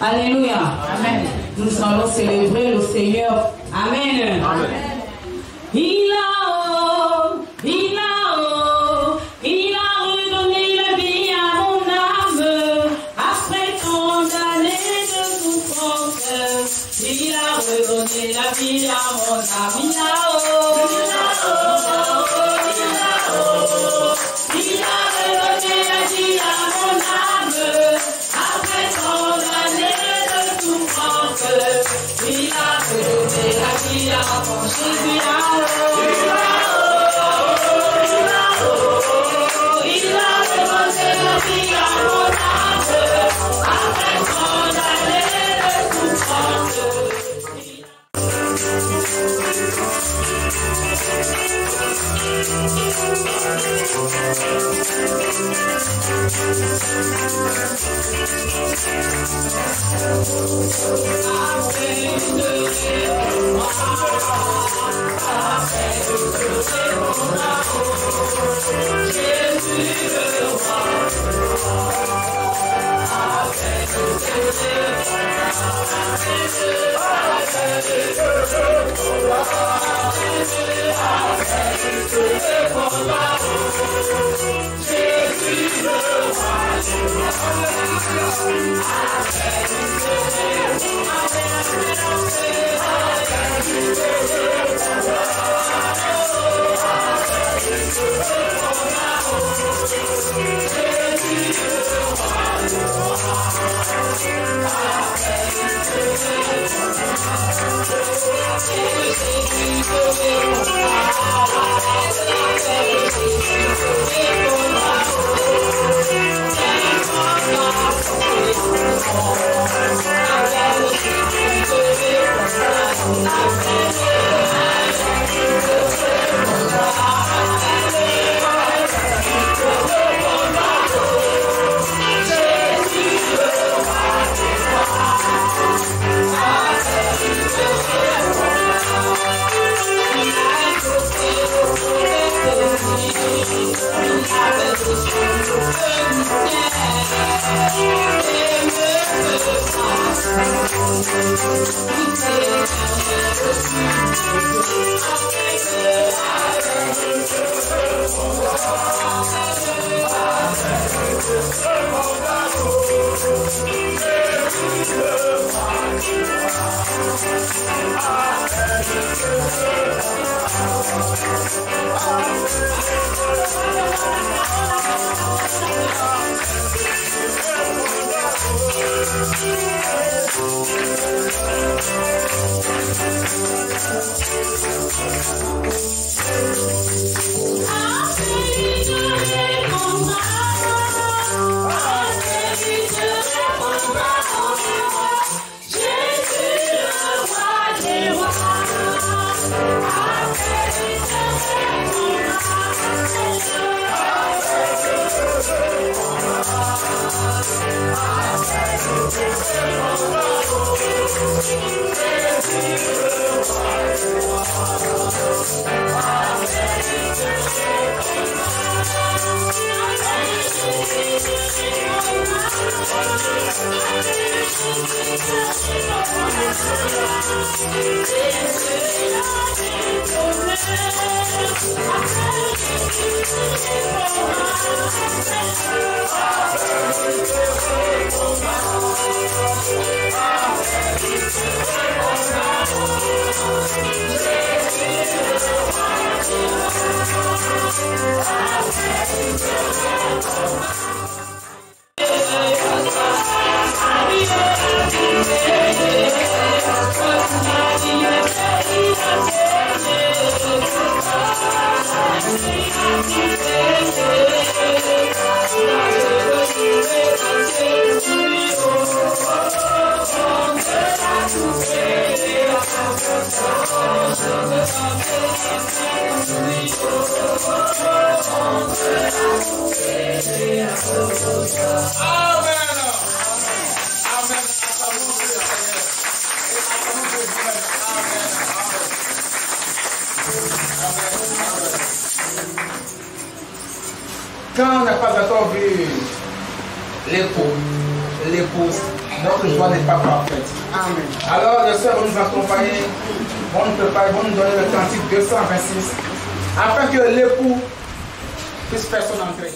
Alléluia. Amen. Nous allons célébrer le Seigneur. Amen. Amen. Il a redonné la vie à mon âme, après tant d'années de souffrance. Il a redonné la vie à mon âme. Il a redonné la vie à mon âme, après tant d'années de souffrance. Il a redonné la vie à mon Jésus. Quand on n'a pas encore vu l'épouse, notre joie n'est pas parfaite. Amen. Alors les sœurs vont nous accompagner, vont nous préparer, vont nous donner le cantique 226, afin que l'époux puisse faire son entrée.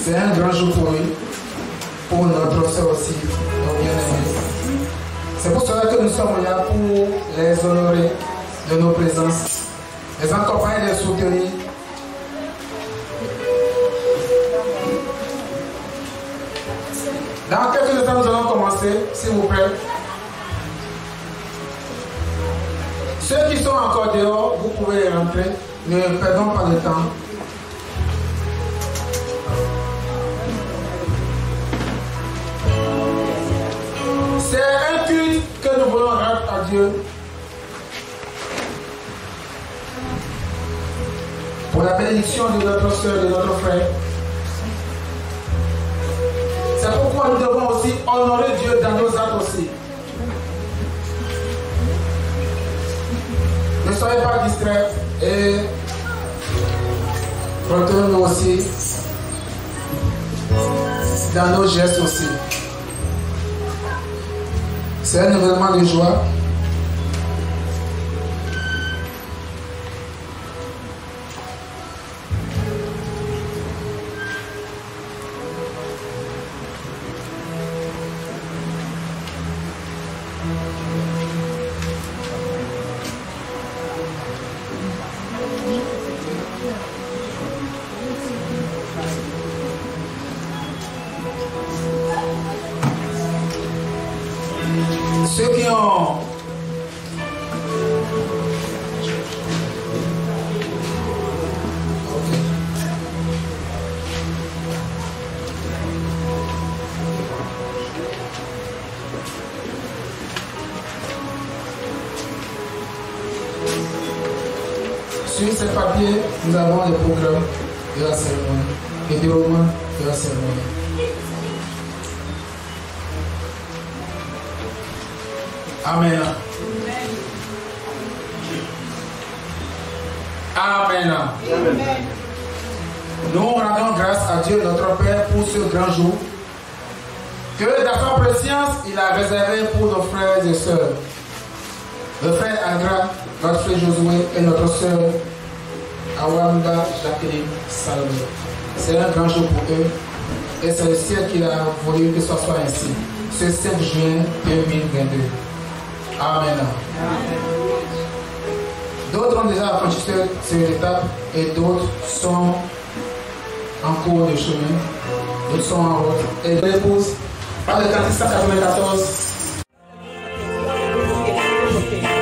C'est un grand jour pour lui, pour notre soeur aussi, nos bien-aimés. C'est pour cela que nous sommes là pour les honorer de nos présences, les accompagner, les soutenir. Dans quelques instants, nous allons commencer, s'il vous plaît. Ceux qui sont encore dehors, vous pouvez rentrer. Ne perdons pas de temps. C'est un culte que nous voulons rendre à Dieu. Pour pour la bénédiction de notre soeur et de notre frère. C'est pourquoi nous devons aussi honorer Dieu dans nos actes aussi. Ne soyez pas distraits et retenez-nous aussi dans nos gestes aussi. C'est un événement de joie. Ceux qui ont sur ces papiers, nous avons le programme de la cérémonie, le déroulement de la cérémonie. Amen. Amen. Amen. Nous rendons grâce à Dieu notre Père pour ce grand jour que dans sa préscience il a réservé pour nos frères et sœurs. Le frère Andra, notre frère Josué et notre sœur Awanda Jacqueline Salomé. C'est un grand jour pour eux et c'est le ciel qui a voulu que ce soit ainsi. Ce 5 juin 2022. Amen. D'autres ont déjà franchi cette étape et d'autres sont en cours de chemin. D'autres sont en route. Et l'épouse, par le 494. Thank you.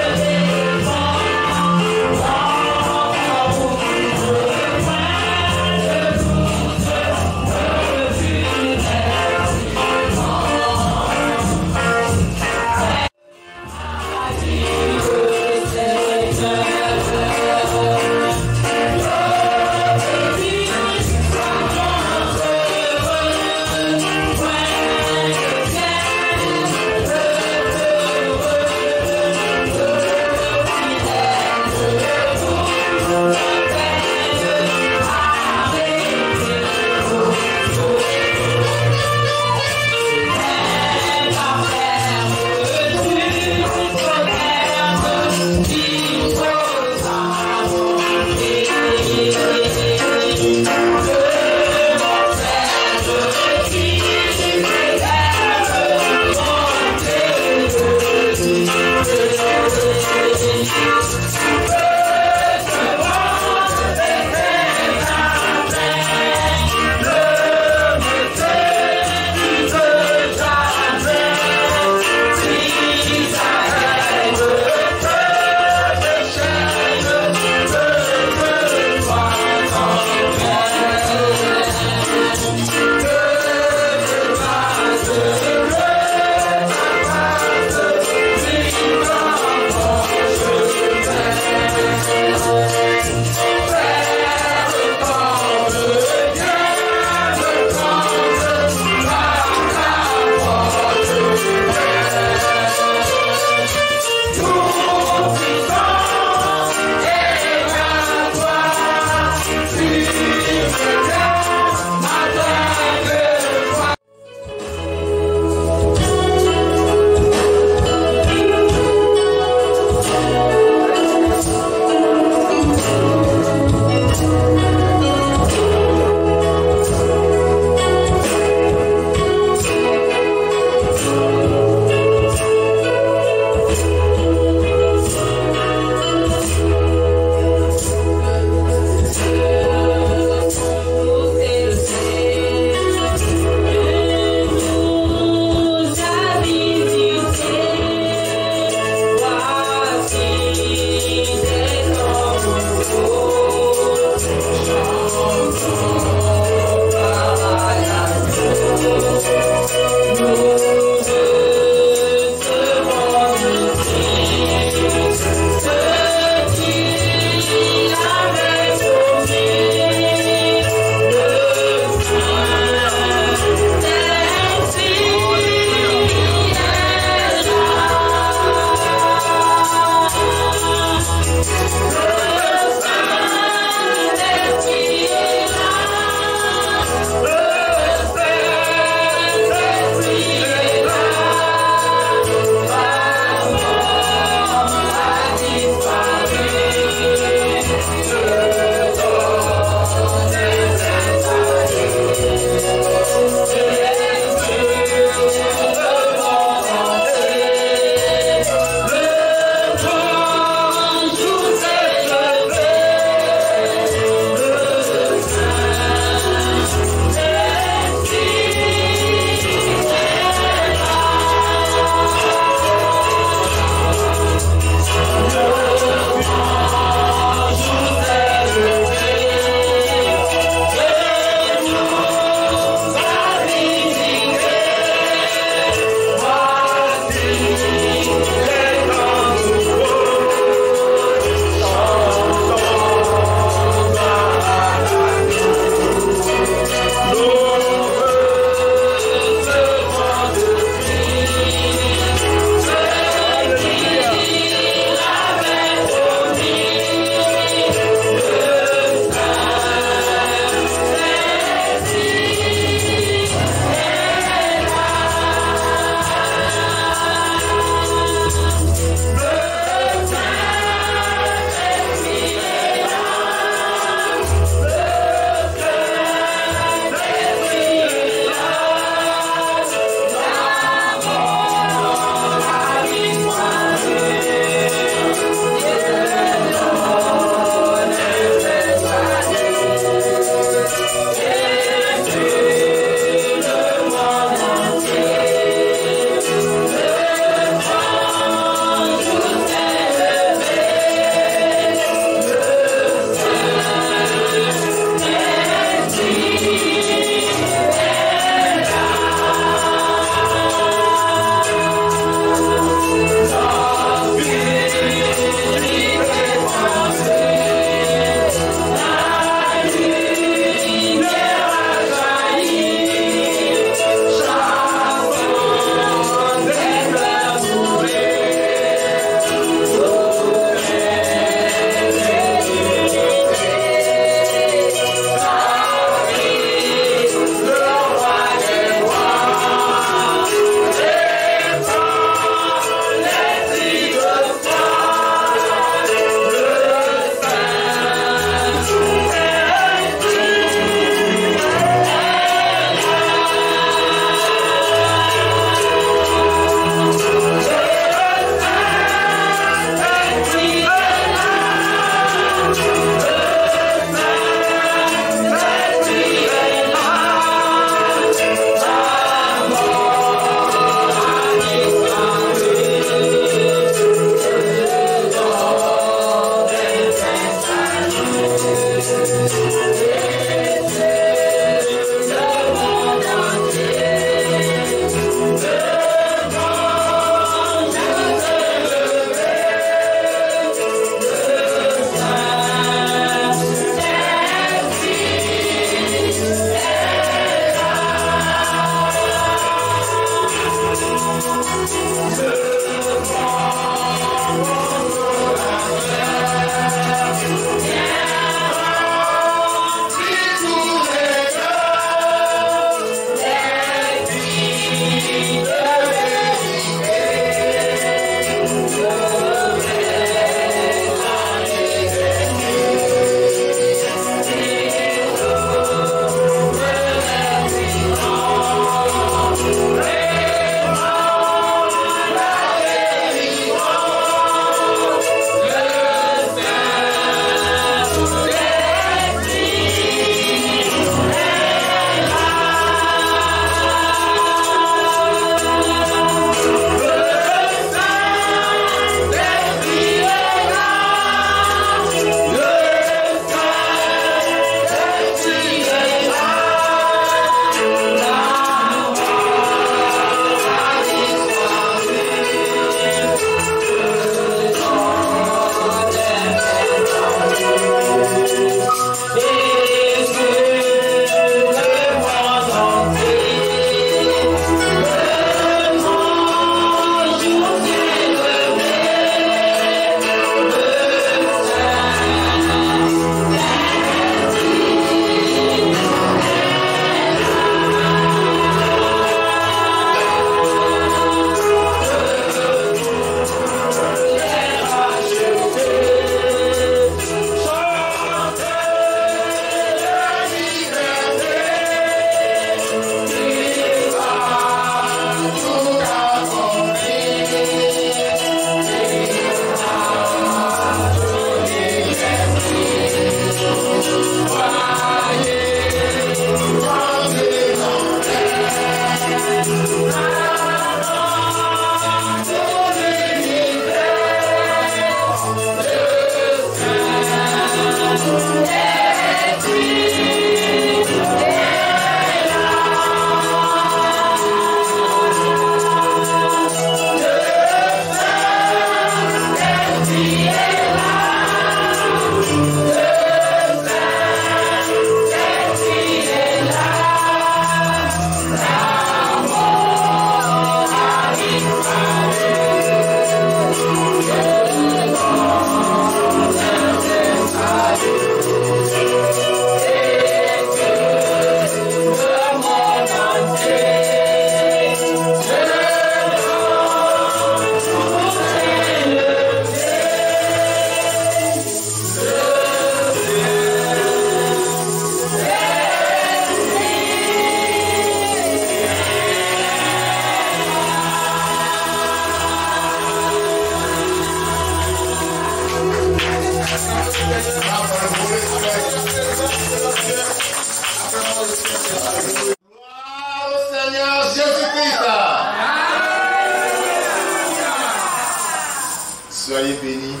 Soyez bénis.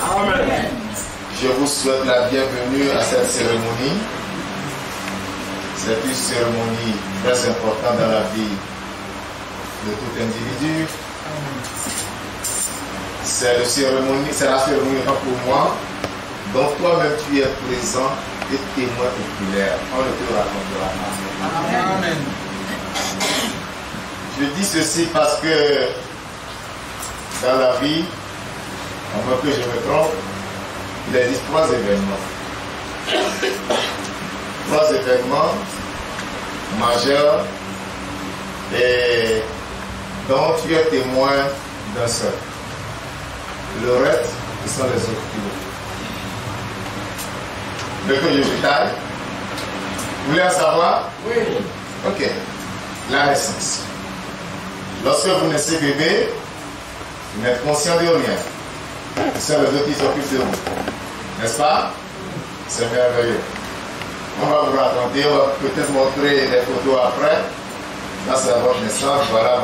Amen. Je vous souhaite la bienvenue à cette cérémonie. C'est une cérémonie très importante dans la vie de tout individu. C'est la cérémonie pour moi. Donc toi-même tu es présent et témoin oculaire. On ne te racontera pas. Amen. Je dis ceci parce que dans la vie, à moins que je me trompe, il existe 3 événements. 3 événements majeurs et dont tu es témoin d'un seul. Le reste, ce sont les autres kilos. Le que je détaille. Vous voulez en savoir? Oui. Ok. La naissance. Lorsque vous naissez bébé, vous n'êtes conscient de rien. C'est les autres qui s'occupent de vous. N'est-ce pas? C'est merveilleux. On va vous raconter, on va peut-être montrer les photos après. Là, c'est votre naissance. Voilà.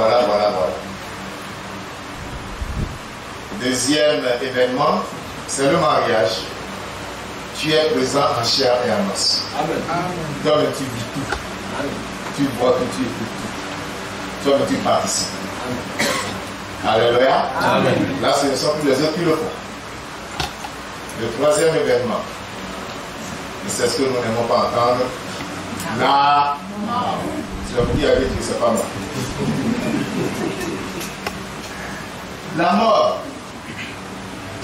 Deuxième événement, c'est le mariage. Tu es présent en chair et en os. Amen. Toi, tu vis tout. Amen. Tu vois tout, tu écoutes tout. Toi, tu participes. Amen. Alléluia. Amen. Là, ce ne sont plus les autres qui le font. Le 3e événement, c'est ce que nous n'aimons pas entendre. La mort. Tu vas me dire avec que c'est pas mort. La mort.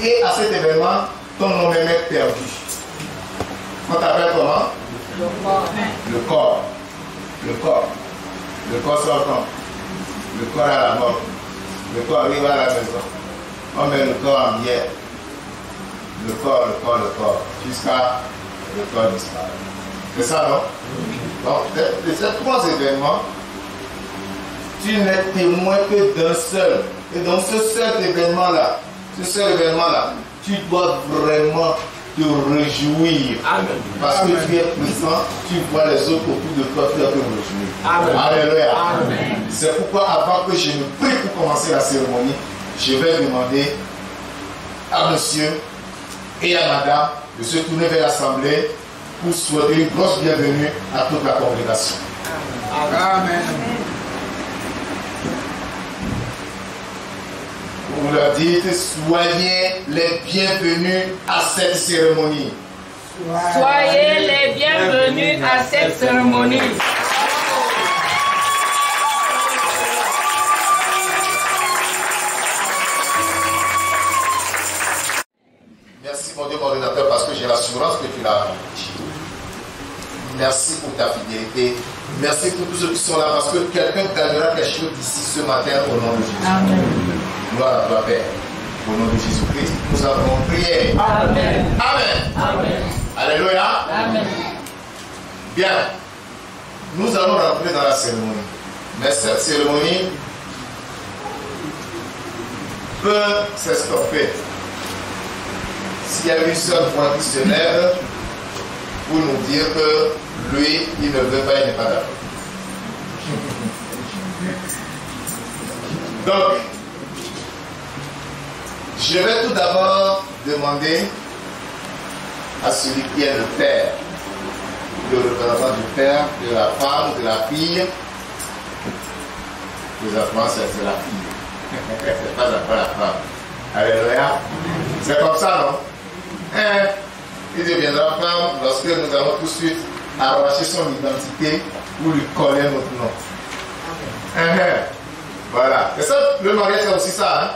Et à cet événement, ton nom est même perdu. On t'appelle comment? Le corps. Le corps. Le corps sortant. Le corps à la mort. Le corps arrive à la maison. On met le corps en bière. Le corps. Jusqu'à le corps disparaît. C'est ça, non? Donc, de ces 3 événements, tu n'es témoin que d'un seul. Et dans ce seul événement-là, tu dois vraiment te réjouir. Amen. Parce que tu es présent, tu vois les autres autour de toi, tu dois te réjouir. Amen. Alléluia. Amen. C'est pourquoi avant que je ne prie pour commencer la cérémonie, je vais demander à monsieur et à madame de se tourner vers l'assemblée pour souhaiter une grosse bienvenue à toute la congrégation. Amen. Vous leur dites, soyez les bienvenus à cette cérémonie. Soyez les bienvenus à cette cérémonie. Merci mon Dieu, mon ordinateur, parce que j'ai l'assurance que tu l'as accompli. Merci pour ta fidélité. Merci pour tous ceux qui sont là, parce que quelqu'un gagnera quelque chose d'ici ce matin au nom de Jésus. Amen. Gloire à toi, Père. Au nom de Jésus-Christ, nous avons prié. Amen. Amen. Amen. Alléluia. Amen. Bien. Nous allons rentrer dans la cérémonie. Mais cette cérémonie peut s'estopper s'il y a une seule voix qui se lève pour nous dire que lui, il ne veut pas, il n'est pas d'accord. Donc, je vais tout d'abord demander à celui qui est le père, le représentant du père, de la femme, de la fille. Présentement, c'est la fille. C'est pas encore la femme. Alléluia. C'est comme ça, non? Il deviendra femme lorsque nous allons tout de suite arracher son identité pour lui coller notre nom. Voilà. Et ça, le mariage, c'est aussi ça. Hein?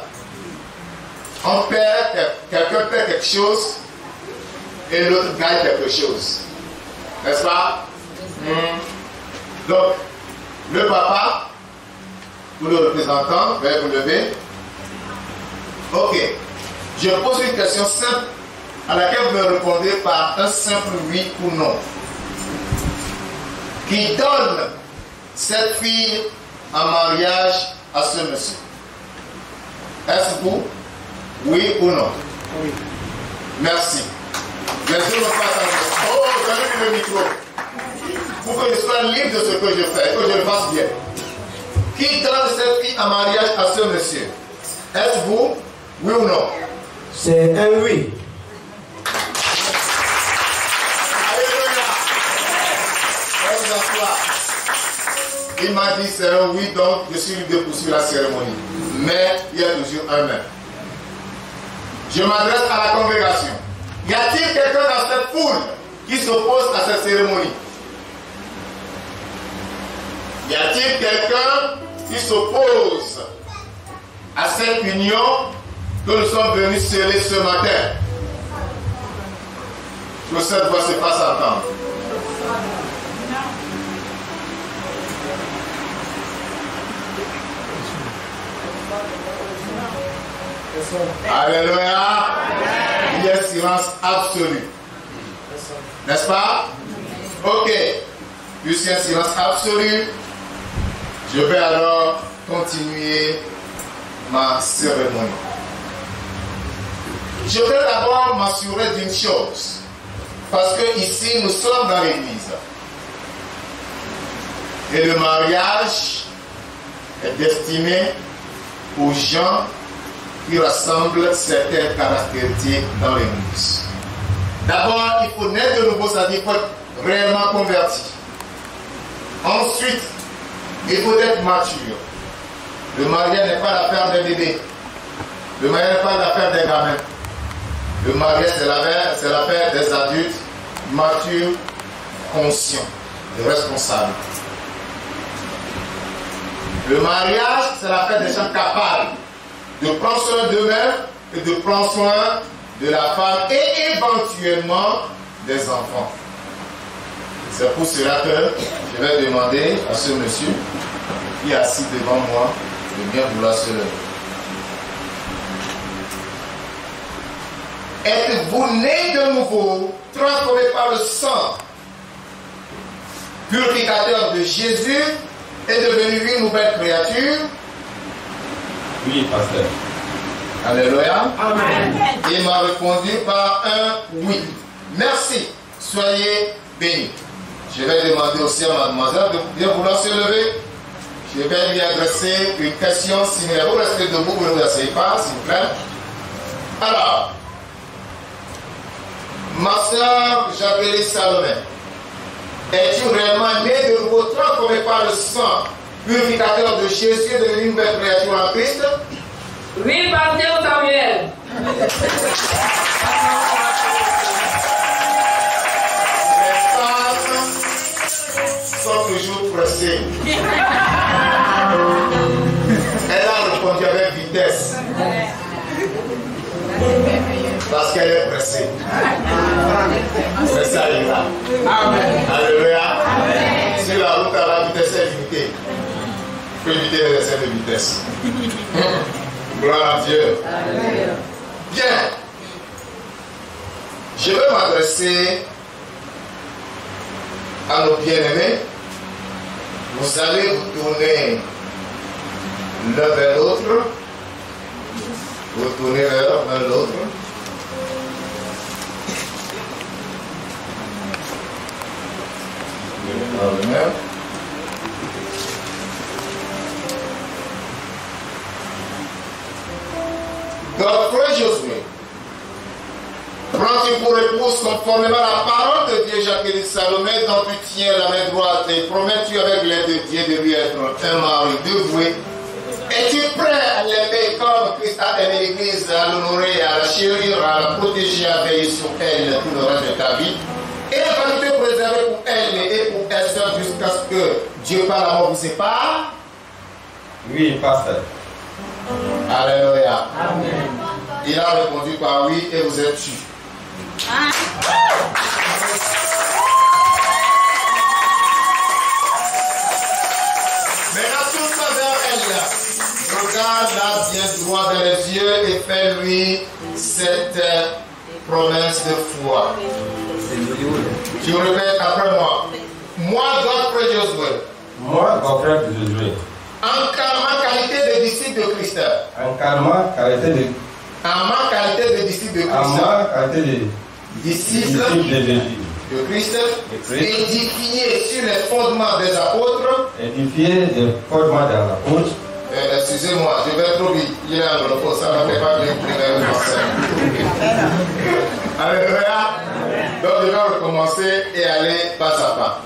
On perd, quelqu'un perd quelque chose et l'autre gagne quelque chose. N'est-ce pas? Donc, le papa, ou le représentant, veuillez vous lever. Ok. Je pose une question simple à laquelle vous me répondez par un simple oui ou non. Qui donne cette fille en mariage à ce monsieur? Est-ce vous? Oui ou non? Oui. Merci. Les yeux ne passent. Oh, donnez-moi le micro. Pour que je sois libre de ce que je fais, que je le fasse bien. Qui donne cette fille en mariage à ce monsieur? Est-ce vous? Oui ou non? C'est un oui. Il m'a dit c'est un oui, donc je suis libre de poursuivre la cérémonie. Mais il y a toujours un mais. Je m'adresse à la congrégation. Y a-t-il quelqu'un dans cette foule qui s'oppose à cette cérémonie? Y a-t-il quelqu'un qui s'oppose à cette union que nous sommes venus sceller ce matin? Que cette voix se fasse entendre. Alléluia. Il y a silence absolu. N'est-ce pas? Ok. Puisqu'il y a un silence absolu, je vais alors continuer ma cérémonie. Je vais d'abord m'assurer d'une chose. Parce que ici, nous sommes dans l'église. Et le mariage est destiné aux gens qui rassemblent certaines caractéristiques dans l'église. D'abord, il faut naître de nouveau, c'est-à-dire qu'il faut être réellement converti. Ensuite, il faut être mature. Le mariage n'est pas l'affaire des bébés. Le mariage n'est pas l'affaire des gamins. Le mariage, c'est l'affaire des adultes matures, conscients et responsables. Le mariage, c'est l'affaire des gens capables de prendre soin d'eux-mêmes et de prendre soin de la femme et éventuellement des enfants. C'est pour cela que je vais demander à ce monsieur qui est assis devant moi de bien vouloir se lever. Êtes-vous né de nouveau, transformé par le sang purificateur de Jésus et devenu une nouvelle créature? Oui, pasteur. Alléluia. Amen. Il m'a répondu par un oui. Merci. Soyez bénis. Je vais demander aussi à mademoiselle de bien vouloir se lever. Je vais lui adresser une question similaire. Vous restez debout, vous ne vous asseyez pas, s'il vous plaît. Alors, ma soeur Jacqueline Salomé, es-tu réellement née de nouveau, transformée par le sang purificateur de Jésus, devenue une nouvelle créature en Christ? Oui, pasteur Samuel. Les femmes sont toujours pressées. Elle a répondu avec vitesse. Parce qu'elle est pressée. C'est ça, il va. Alléluia. Sur la route à la vitesse est limitée. Il faut éviter les excès de vitesse. Gloire à Dieu. Bien. Je vais m'adresser à nos bien-aimés. Vous allez vous tourner l'un vers l'autre. Vous tournez vers l'autre. Godfrey Josué, prends-tu pour épouse conformément à la parole de Dieu Jacqueline Salomé, dont tu tiens la main droite, et promets-tu avec l'aide de Dieu de lui être un mari dévoué? Es-tu prêt à l'aimer comme Christ a aimé l'Église, à l'honorer, à la chérir, à la protéger, à veiller sur elle tout le reste de ta vie? Et à te préserver pour elle et pour elle seule jusqu'à ce que Dieu par la mort vous sépare? Oui, pasteur. Alléluia. Amen. Il a répondu par oui et vous êtes tu. Maintenant, tourne vers elle. Regarde-la bien droit dans les yeux et fais-lui cette promesse de foi. Tu répètes après moi. Moi, Godfrey Josué. Moi, Godfrey Josué. En qualité de disciple de Christ. En ma qualité de disciple de Christ. Disciple de Christ. Édifié sur les fondements des apôtres. Édifié des fondements des apôtres. Excusez-moi, je vais trop vite. Il est anglophone, ça ne fait pas bien primaire français. Alléluia. Donc je vais recommencer et aller pas à pas.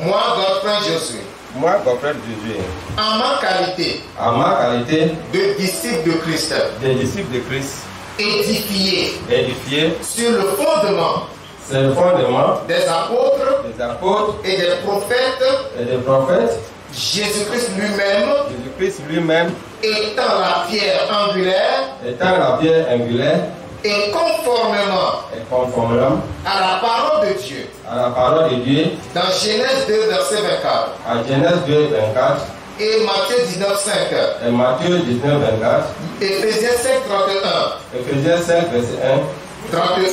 Moi, Godfrey Josué. Moi, Godfrey Josué. En ma qualité. En ma qualité. De disciple de Christ. Des disciples de Christ. Édifié. Édifié. Sur le fondement. C'est le fondement. Des apôtres. Des apôtres. Et des prophètes. Et des prophètes. Jésus-Christ lui-même. Jésus-Christ lui-même. Étant la pierre angulaire. Étant la pierre angulaire. Et conformément. Et conformément. À la parole de Dieu. À la parole de Dieu. Dans Genèse 2, verset 24. À Genèse 2, 24. Et Matthieu 19, 5. Et Matthieu 19, 24. Éphésiens 5, 31. Éphésiens 5, verset 1. 31.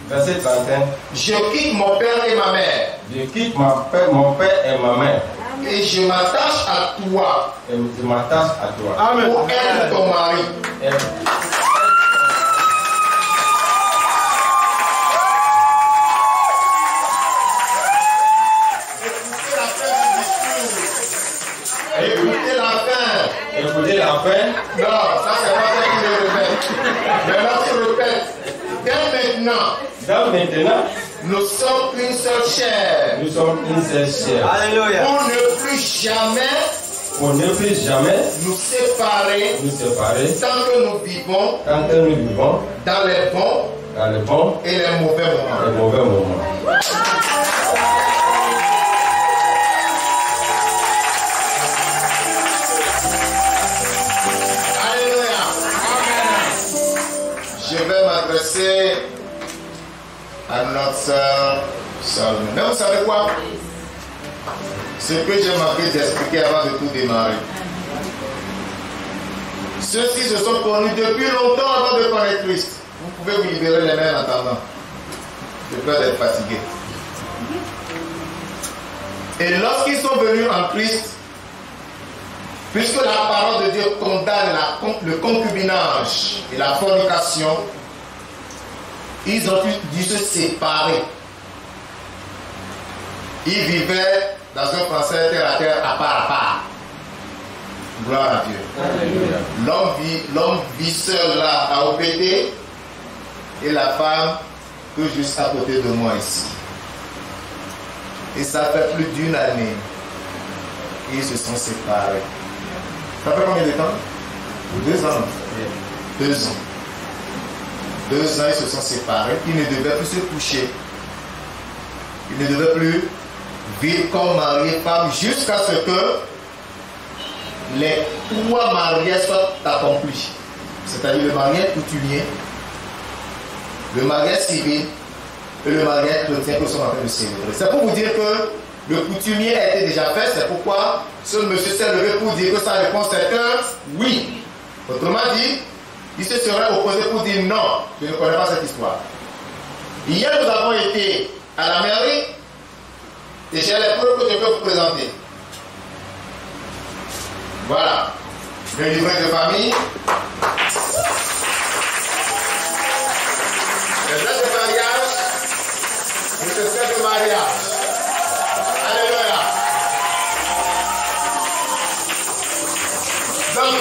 Verset 31. Je quitte mon père et ma mère. Je quitte mon père et ma mère. Et je m'attache à toi. Et je m'attache à toi. Amen. Pour être ton mari. Et écoutez la fin. écoutez la fin. Non, ça c'est pas ça qui le répète. Maintenant tu répètes. Dès maintenant, nous sommes une seule chair. Nous sommes une seule chair. Alléluia. Pour ne plus jamais. Pour ne plus jamais Nous séparer. Tant que nous vivons. Dans les bons. Et les mauvais moments. Je vais m'adresser à notre sœur Salomé. Mais vous savez quoi? Ce que j'ai manqué d'expliquer avant de tout démarrer. Ceux-ci se sont connus depuis longtemps avant de connaître Christ. Vous pouvez vous libérer les mains en attendant. Je peux être fatigué. Et lorsqu'ils sont venus en Christ, puisque la parole de Dieu condamne le concubinage et la fornication, ils ont dû se séparer. Ils vivaient dans un français terre à terre, à part. Gloire à Dieu. L'homme vit seul là à OPT et la femme que juste à côté de moi ici. Et ça fait plus d'une année. Ils se sont séparés. Ça fait combien de temps? 2 ans. 2 ans. 2 ans, ils se sont séparés. Ils ne devaient plus se coucher. Ils ne devaient plus vivre comme mari et femme jusqu'à ce que les 3 mariages soient accomplis. C'est-à-dire le mariage coutumier, le mariage civil et le mariage chrétien que nous sommes en train de célébrer. C'est pour vous dire que le coutumier a été déjà fait, c'est pourquoi ce monsieur s'est levé pour dire que sa réponse est que oui. Autrement dit, il se serait opposé pour dire non, je ne connais pas cette histoire. Hier, nous avons été à la mairie et j'ai les preuves que je peux vous présenter. Voilà, le livret de famille, les lettres de mariage, le certificat de mariage. Alléluia. Donc,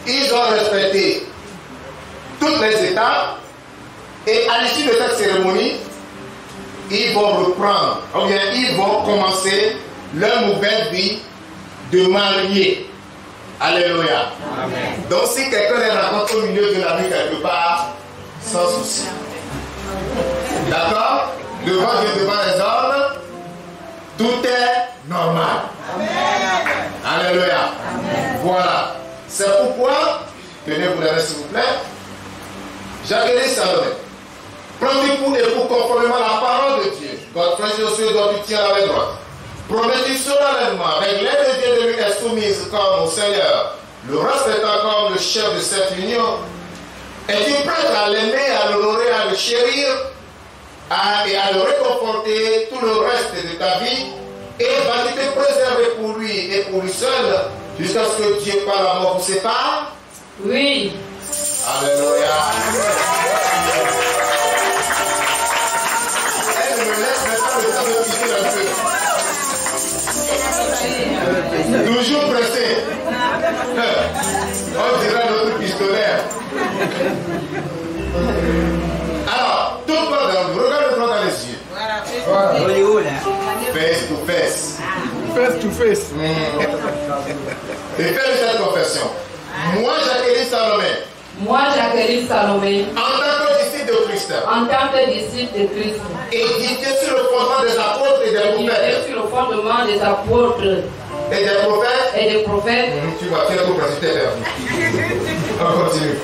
ils ont respecté toutes les étapes et à l'issue de cette cérémonie, ils vont reprendre, ou bien ils vont commencer leur nouvelle vie de mariés. Alléluia. Amen. Donc si quelqu'un les rencontre au milieu de la nuit quelque part, sans souci. D'accord? Devant Dieu, devant les hommes, tout est normal. Amen. Alléluia. Amen. Voilà. C'est pourquoi, tenez-vous les mains s'il vous plaît, Jacques-Élie Salomé, prends du coup et pour conformément à la parole de Dieu, Godfrey Josué doit tu tiens avec droite. Promets-tu solennellement, avec l'aide de Dieu de lui est soumise comme au Seigneur, le respectant comme le chef de cette union, es-tu prête à l'aimer, à l'honorer, à le chérir, et à le réconforter tout le reste de ta vie, et vas-tu te préserver pour lui et pour lui seul, jusqu'à ce que Dieu par la mort vous sépare? Oui. Alléluia. Elle me laisse maintenant le temps de quitter un peu. Toujours pressé. Alors, tout le monde, regarde-le dans les yeux. Face to face. Face to face. Et fais cette confession. Moi, Jacqueline Salomé. Moi, Jacqueline Salomé, En tant que disciple de Christ. en tant que disciple de Christ, Édité sur le fondement des apôtres et des éduqué prophètes. sur le fondement des apôtres Et des prophètes. et des prophètes, Tu vas faire tout préciser perdu. On continue.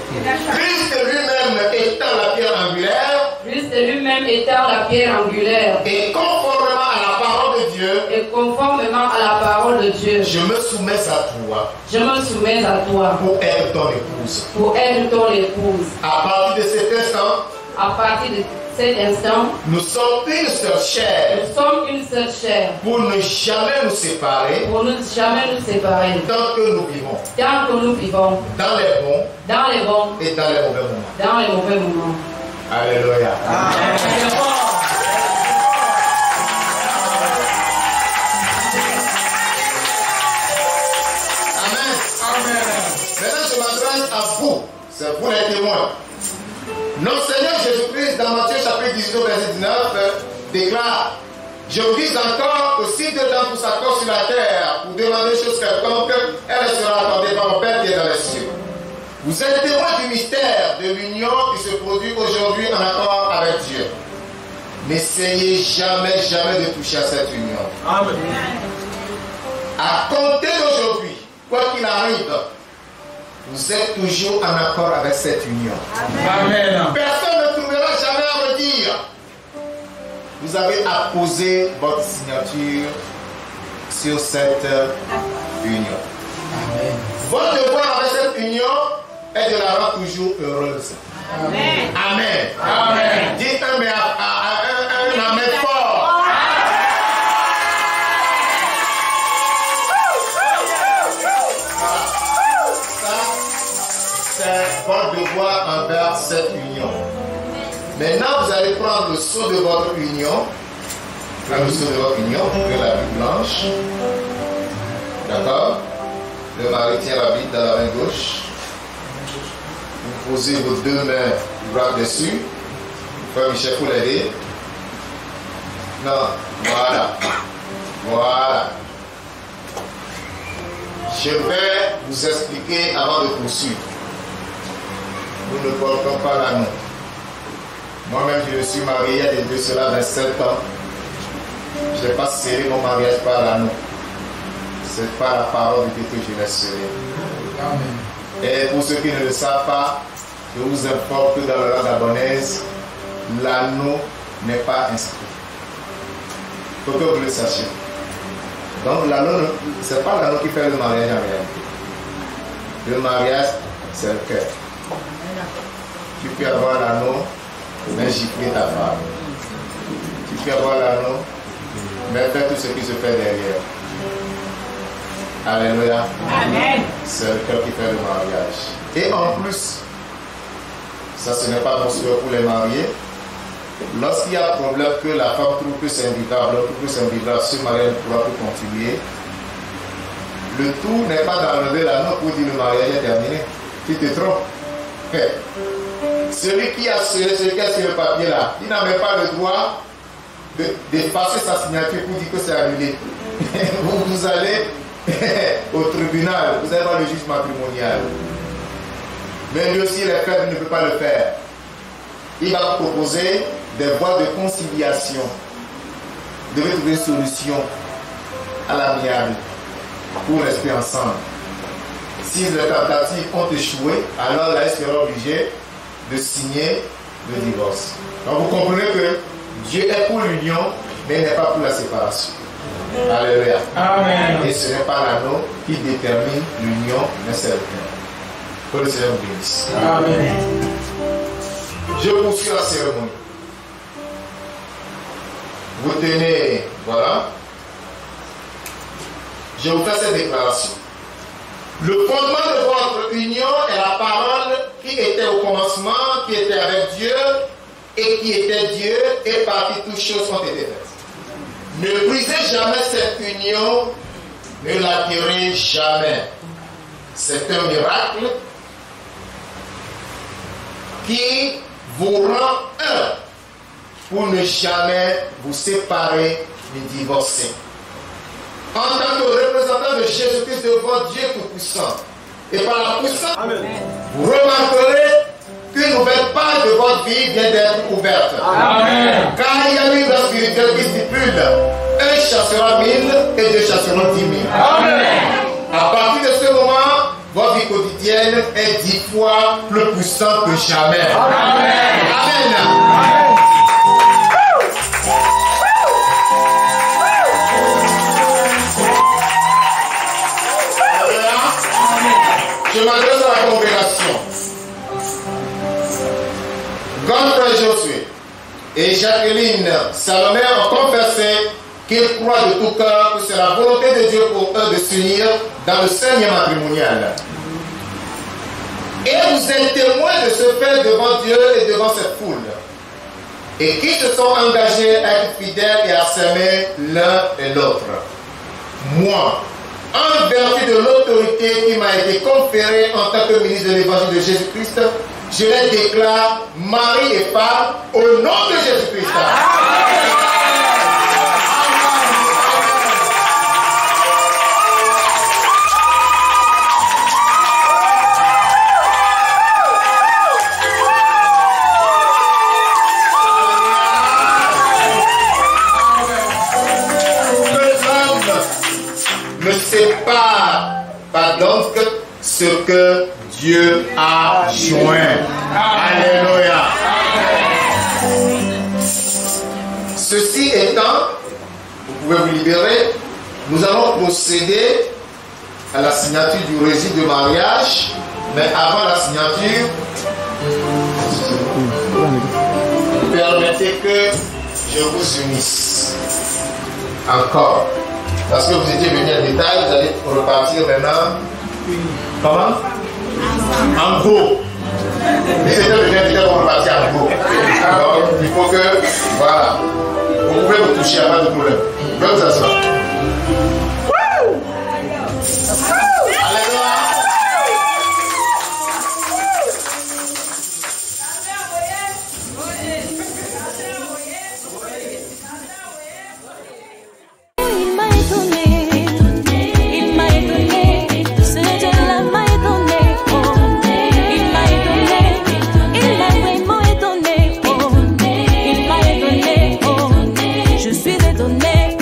Christ lui-même étant la pierre angulaire. Christ lui-même étant la pierre angulaire, Et conformément à la parole de Dieu. et conformément à la parole de Dieu, Je me soumets à toi je me soumets à toi pour être ton épouse. pour être ton épouse. À partir de cet instant, À partir de cet instant, nous sommes une seule chair nous sommes une seule chair pour ne jamais nous séparer pour ne jamais nous séparer. tant que nous vivons Tant que nous vivons dans les bons dans les bons, et dans les mauvais moments. dans les mauvais moments. Alléluia. Amen. Maintenant, je m'adresse à vous. C'est vous les témoins. Notre Seigneur Jésus-Christ, dans Matthieu chapitre 18, verset 19, déclare: Je vous dis encore que si deux dames vous s'accordent sur la terre pour demander une chose quelconque, elle sera accordée par mon Père qui est dans les cieux. Vous êtes témoins du mystère de l'union qui se produit aujourd'hui en accord avec Dieu. N'essayez jamais, jamais de toucher à cette union. Amen. À compter d'aujourd'hui, quoi qu'il arrive, vous êtes toujours en accord avec cette union. Amen. Personne ne trouvera jamais à me dire: vous avez apposé votre signature sur cette union. Amen. Votre devoir avec cette union est de la rendre toujours heureuse. Amen. Amen. Amen. Dites un amen fort. C'est votre devoir envers cette union. Maintenant, vous allez prendre le sceau de votre union. Prenez le sceau de votre union, prenez la Bible blanche. D'accord? Le mari tient la Bible dans la main gauche. Vous posez vos deux mains droites dessus. Frère Michel, pour l'aider. Non, voilà. Voilà. Je vais vous expliquer avant de poursuivre. Nous ne portons pas l'anneau. Moi-même, je me suis marié il y a de cela 27 ans. Je n'ai pas scellé mon mariage par l'anneau. C'est par la parole de Dieu que je l'ai scellé. Amen. Et pour ceux qui ne le savent pas, je vous informe que dans le land gabonaise, l'anneau n'est pas inscrit. Il faut que vous le sachiez. Donc l'anneau, ce n'est pas l'anneau qui fait le mariage en réalité. Le mariage, c'est le cœur. Tu peux avoir l'anneau, mais gifler ta femme. Tu peux avoir l'anneau, mais faire tout ce qui se fait derrière. Alléluia. Amen. C'est le cœur qui fait le mariage. Et en plus, ça ce n'est pas monstrueux pour les mariés. Lorsqu'il y a un problème que la femme trouve que c'est invivable, ce mariage ne pourra plus continuer. Le tout n'est pas d'enlever l'anneau pour dire le mariage est terminé. Tu te trompes. Celui qui a scellé, celui qui a scellé le papier là, il n'a même pas le droit d'effacer sa signature pour dire que c'est annulé. Vous allez au tribunal, vous allez voir le juge matrimonial. Mais lui aussi, les frères ne peut pas le faire. Il va vous proposer des voies de conciliation. Vous devez trouver une solution à l'amiable pour rester ensemble. Si les tentatives ont échoué, alors là, il sera obligé de signer le divorce. Donc vous comprenez que Dieu est pour l'union, mais il n'est pas pour la séparation. Alléluia. Amen. Et ce n'est pas l'anneau qui détermine l'union, mais c'est le cœur. Que le Seigneur vous bénisse. Amen. Je poursuis la cérémonie. Vous tenez, voilà. Je vous fais cette déclaration. Le fondement de votre union est la parole qui était au commencement, qui était avec Dieu et qui était Dieu et par qui toutes choses ont été faites. Ne brisez jamais cette union, ne la tirez jamais. C'est un miracle qui vous rend un pour ne jamais vous séparer ni divorcer. En tant que représentant de Jésus-Christ devant Dieu Tout-Puissant et par la puissance, vous remarquerez qu'une nouvelle page de votre vie vient d'être ouverte. Amen. Car il y a une loi spirituelle qui stipule: un chassera 1000 et 2 chasseront 10 000. Amen. À partir de ce moment, votre vie quotidienne est 10 fois plus puissante que jamais. Amen. Amen. Je m'adresse à la congrégation. Godfrey Josué et Jacqueline Salomé ont confessé qu'ils croient de tout cœur que c'est la volonté de Dieu pour eux de s'unir dans le Seigneur matrimonial. Et vous êtes témoins de ce fait devant Dieu et devant cette foule. Et qui se sont engagés à être fidèles et à s'aimer l'un et l'autre. Moi, en vertu de l'autorité qui m'a été conférée en tant que ministre de l'évangile de Jésus-Christ, je les déclare mari et femme au nom de Jésus-Christ. Ne sépare pas donc ce que Dieu a joint. Alléluia. Ceci étant, vous pouvez vous libérer. Nous allons procéder à la signature du registre de mariage. Mais avant la signature, permettez que je vous unisse encore. Parce que vous étiez venu à détail, vous allez repartir maintenant. Comment? En gros. Mais c'était venu à détail pour repartir en gros. Alors, il faut que, voilà. Vous pouvez vous toucher, pas de problème. Vous pouvez vous asseoir. Alléluia. Je suis étonné,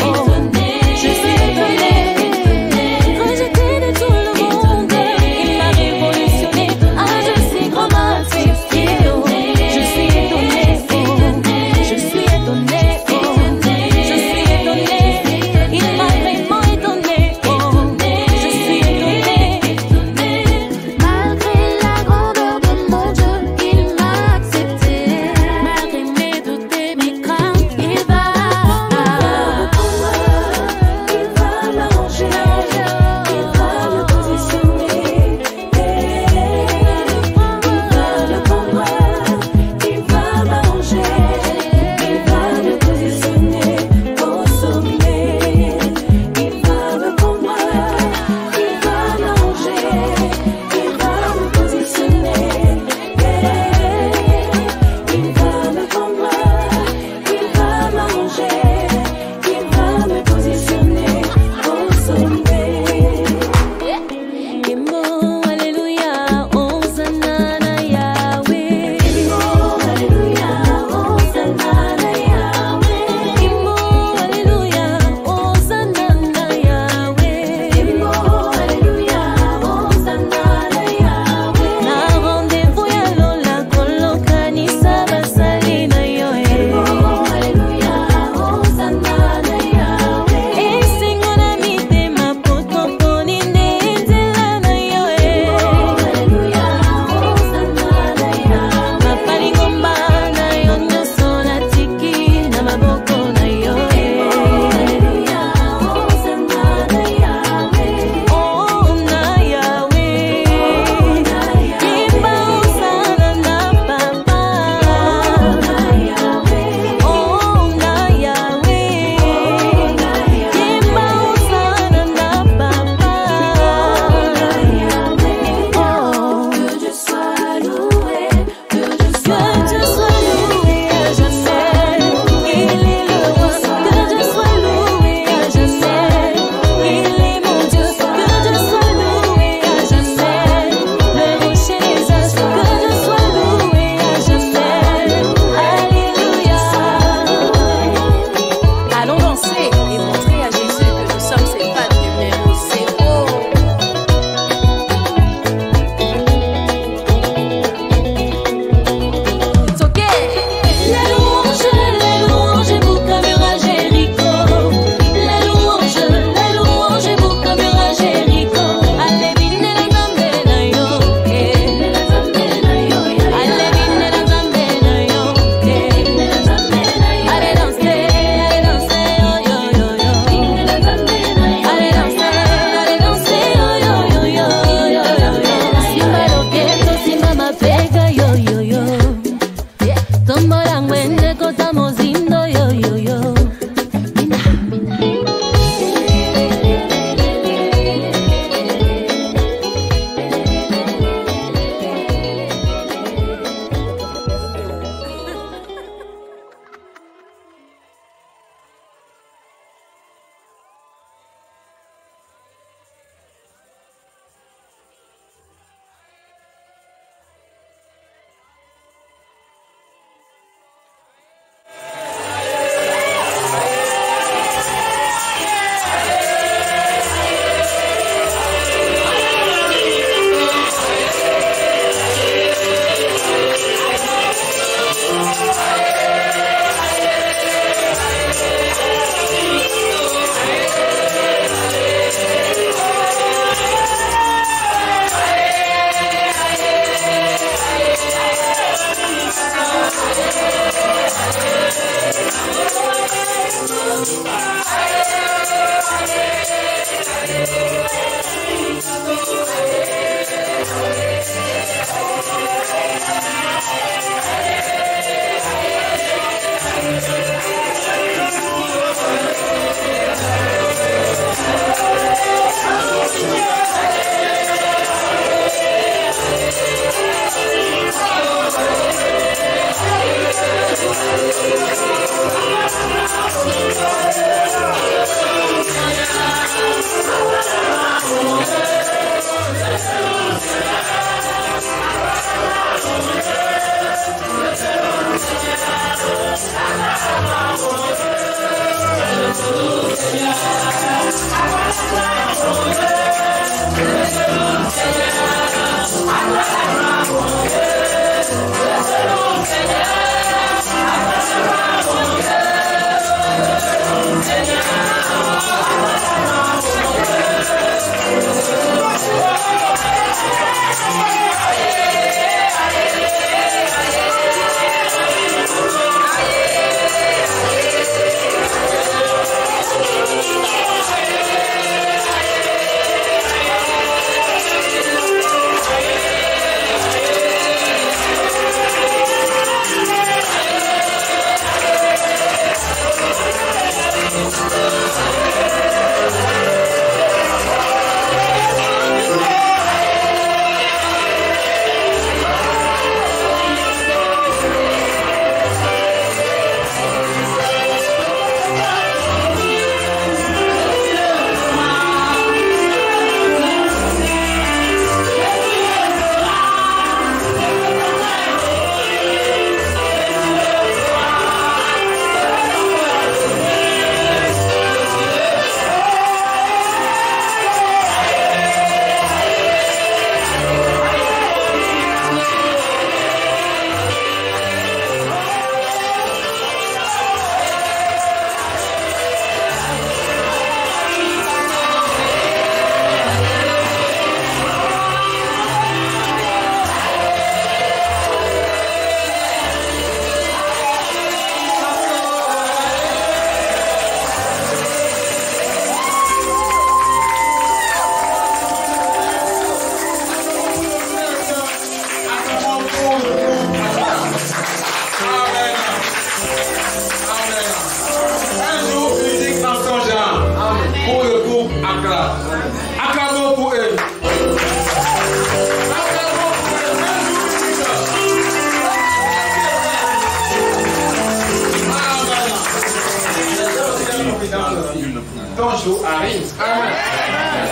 jour arrive. Amen.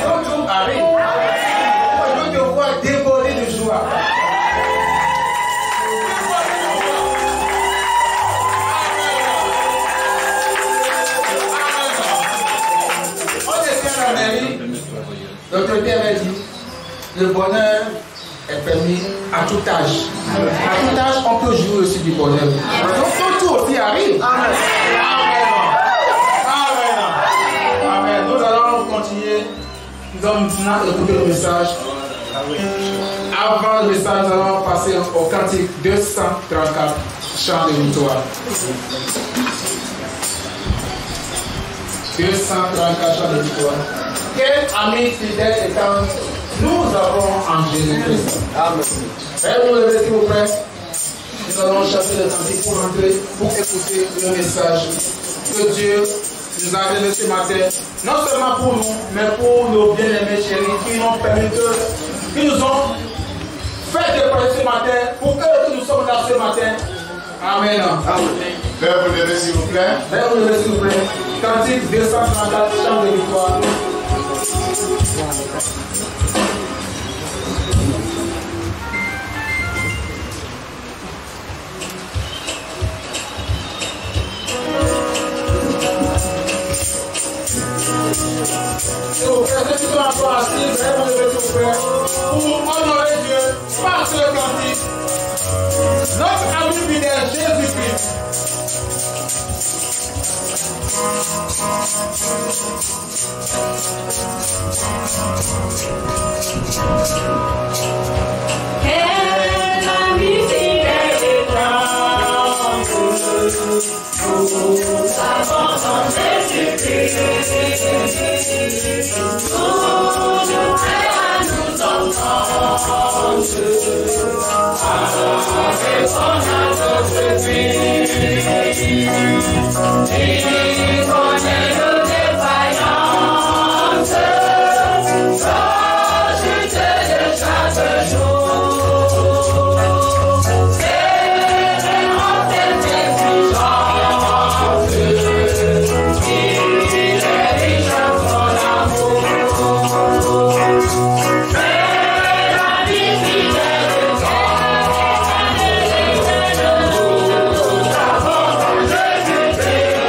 Ton jour arrive. Je te vois déborder de joie. On était à la mairie. Notre père a dit, le bonheur est permis à tout âge. À tout âge, on peut jouer aussi du bonheur. Donc ton tour aussi arrive. Amen. Amen. Nous allons continuer. Nous allons maintenant écouter le message. Avant le message, nous allons passer au cantique 234, chant de victoire. 234 chants de victoire. Quel ami fidèle et tendre nous avons en Jésus-Christ. Amen. Faites-vous lever s'il vous plaît. Nous allons chanter le cantique pour entrer, pour écouter le message que Dieu nous a donné ce matin. Non seulement pour nous, mais pour nos bien-aimés chéris qui nous permis qui nous ont fait décoller ce matin, pour eux que nous sommes là ce matin. Amen. Faites vous lever s'il vous plaît. Faites vous lever s'il vous plaît. Cantique 234, chant de victoire. S'il vous plaît, ceux qui sont encore assis, veuillez vous lever s'il vous plaît, pour honorer Dieu par ce cantique. Notre ami fidèle, Jésus-Christ. Quel ami fidèle et tendre, nous avons en Jésus-Christ. Nous nous prêts à nous entendre, à répondre à notre vie. Il connaît nos défaillances, nos chutes de chaque jour. C'est vraiment cette exigence, il est riche en son amour. C'est la vie fidèle de nous avons en Jésus-Christ.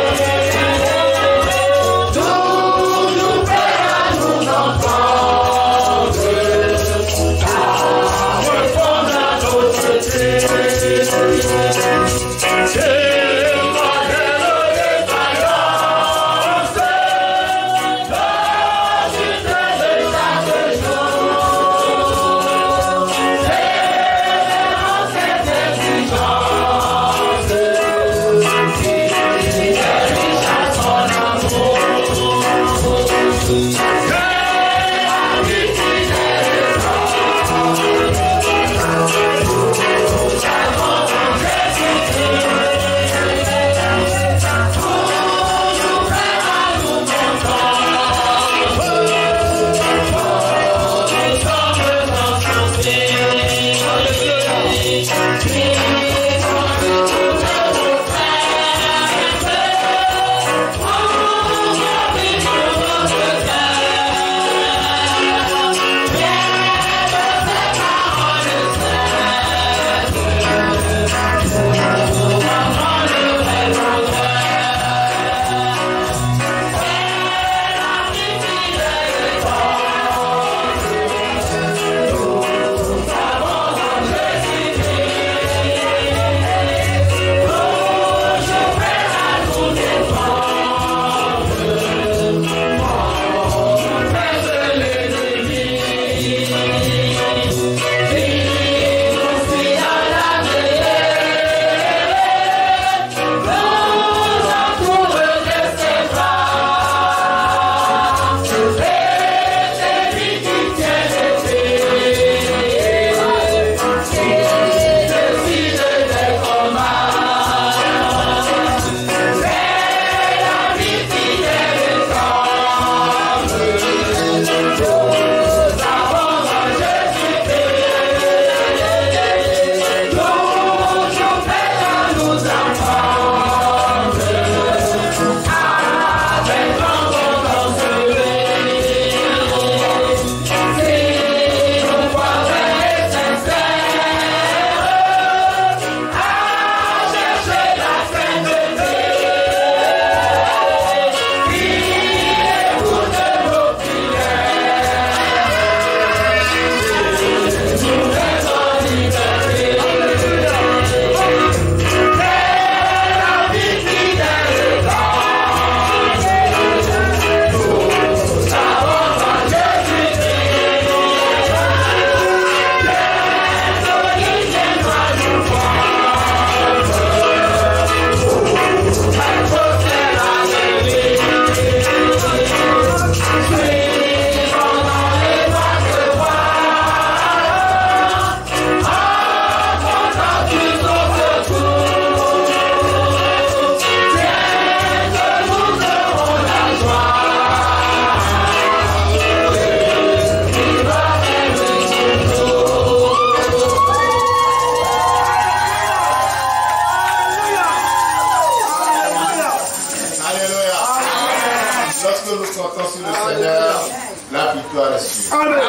cieux. Amen.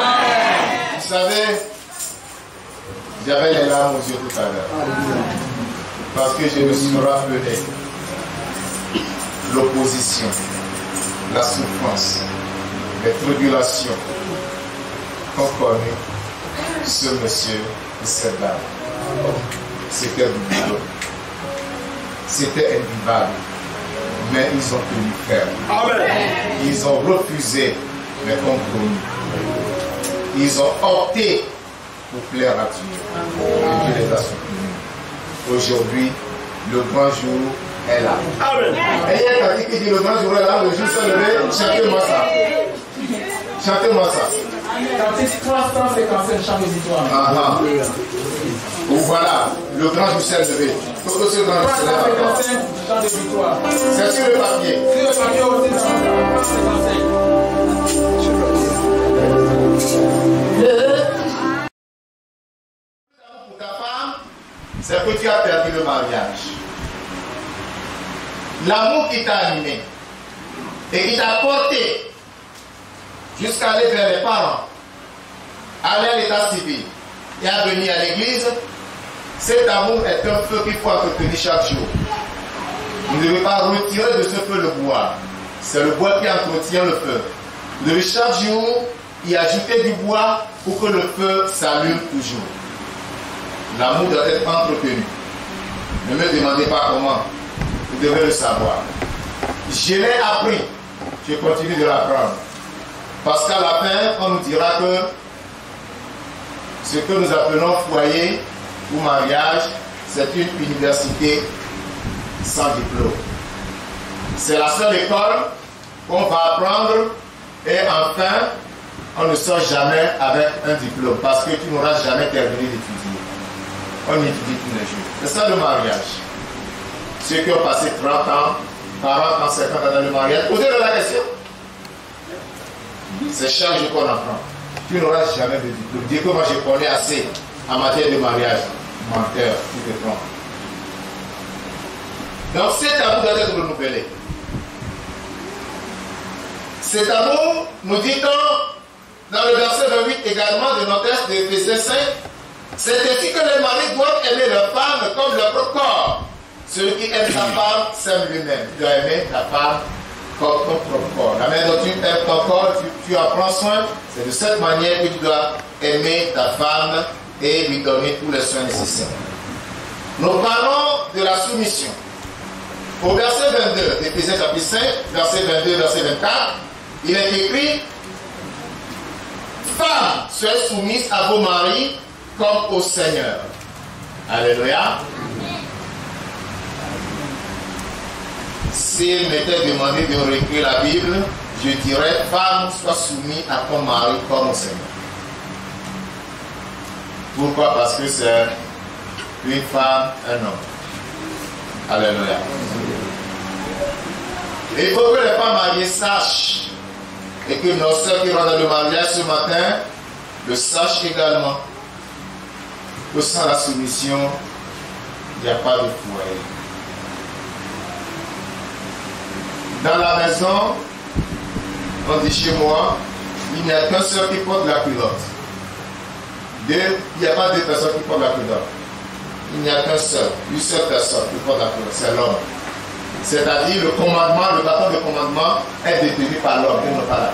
Vous savez, j'avais les larmes aux yeux tout à l'heure. Parce que je me suis rappelé l'opposition, la souffrance, les tribulations qu'ont connu ce monsieur et cette dame. C'était douloureux. C'était invivable. Mais ils ont tenu ferme. Amen. Ils ont refusé les compromis. Ils ont opté pour plaire à Dieu. Et Dieu les a soutenus. Aujourd'hui, le grand jour est là. Amen. Et il y a quelqu'un qui dit le grand jour est là, le jour s'est levé. Chantez-moi ça. Chantez-moi ça. Cantique 355, chant de victoire. Ou voilà, le grand jour s'est levé. Tout ce grand jour s'est levé. 355, chant de victoire. C'est sur le papier. Sur le papier aussi, 355. Pour ta femme, c'est que tu as perdu le mariage. L'amour qui t'a animé et qui t'a porté jusqu'à aller vers les parents, aller à l'état civil et à venir à l'église, cet amour est un feu qu'il faut entretenir chaque jour. Vous ne devez pas retirer de ce feu le bois. C'est le bois qui entretient le feu. Vous devez chaque jour y ajouter du bois pour que le feu s'allume toujours. L'amour doit être entretenu. Ne me demandez pas comment. Vous devez le savoir. Je l'ai appris. Je continue de l'apprendre. Parce qu'à la fin, on nous dira que ce que nous appelons foyer ou mariage, c'est une université sans diplôme. C'est la seule école où on va apprendre et enfin, on ne sort jamais avec un diplôme parce que tu n'auras jamais terminé d'étudier. On étudie tous les jours. C'est ça le mariage. Ceux qui ont passé 30 ans, 40 ans, 50 ans dans le mariage, posez-leur la question. C'est chaque jour qu'on apprend. Tu n'auras jamais de diplôme. Dis que moi je connais assez en matière de mariage. Menteur, tu te trompes. Donc cet amour doit être renouvelé. Cet amour, nous dit-on dans le verset 28 également de notre texte d'Éphésiens 5, c'est ainsi que les maris doivent aimer leur femme comme leur propre corps. Celui qui aime sa femme s'aime lui-même. Tu dois aimer ta femme comme ton propre corps. La manière dont tu aimes ton corps, tu en prends soin. C'est de cette manière que tu dois aimer ta femme et lui donner tous les soins nécessaires. Nous parlons de la soumission. Au verset 22 d'Éphésiens chapitre 5, verset 22, verset 24, il est écrit: femmes, soyez soumises à vos maris comme au Seigneur. Alléluia. S'il m'était demandé de réécrire la Bible, je dirais: femme, sois soumise à ton mari comme au Seigneur. Pourquoi? Parce que c'est une femme, un homme. Alléluia. Il faut que les femmes mariées sachent, et que nos soeurs qui rentrent dans le mariage ce matin le sachent également, que sans la soumission, il n'y a pas de foyer. Dans la maison, on dit chez moi, il n'y a qu'un seul qui porte la culotte. Il n'y a pas deux personnes qui portent la culotte. Il n'y a qu'un seul, une seule personne qui porte la culotte, c'est l'homme. C'est-à-dire le commandement, le bâton de commandement est détenu par l'homme et non pas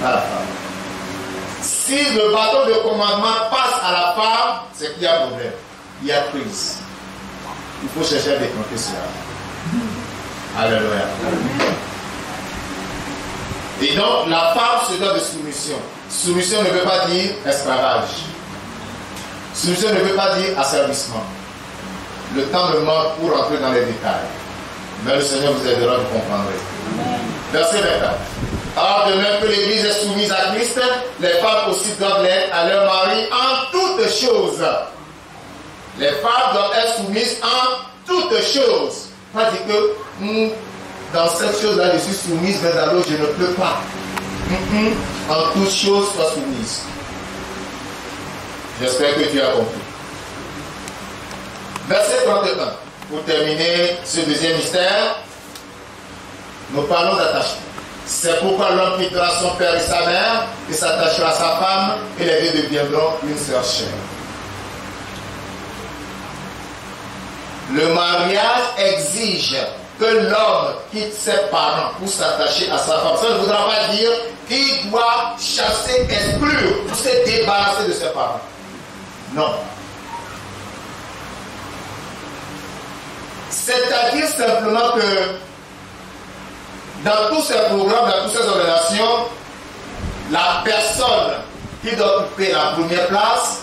la femme. Si le bâton de commandement passe à la femme, c'est qu'il y a problème. Il y a crise. Il faut chercher à décompter cela. Alléluia. Et donc, la femme se doit de soumission. Soumission ne veut pas dire esclavage. Soumission ne veut pas dire asservissement. Le temps me manque pour rentrer dans les détails. Mais le Seigneur vous aidera, vous comprendrez. Verset 24. Alors, de même que l'Église est soumise à Christ, les femmes aussi doivent l'être à leur mari en toutes choses. Les femmes doivent être soumises en toutes choses. Pas dire que dans cette chose-là, je suis soumise, mais dans l'autre, je ne peux pas. En toutes choses, sois soumise. J'espère que tu as compris. Verset 31. Pour terminer ce deuxième mystère, nous parlons d'attachement. C'est pourquoi l'homme quittera son père et sa mère et s'attachera à sa femme et les deux deviendront une seule chair. Le mariage exige que l'homme quitte ses parents pour s'attacher à sa femme. Ça ne voudra pas dire qu'il doit chasser, exclure, pour se débarrasser de ses parents. Non. C'est-à-dire simplement que dans tous ces programmes, dans toutes ces organisations, la personne qui doit occuper la première place,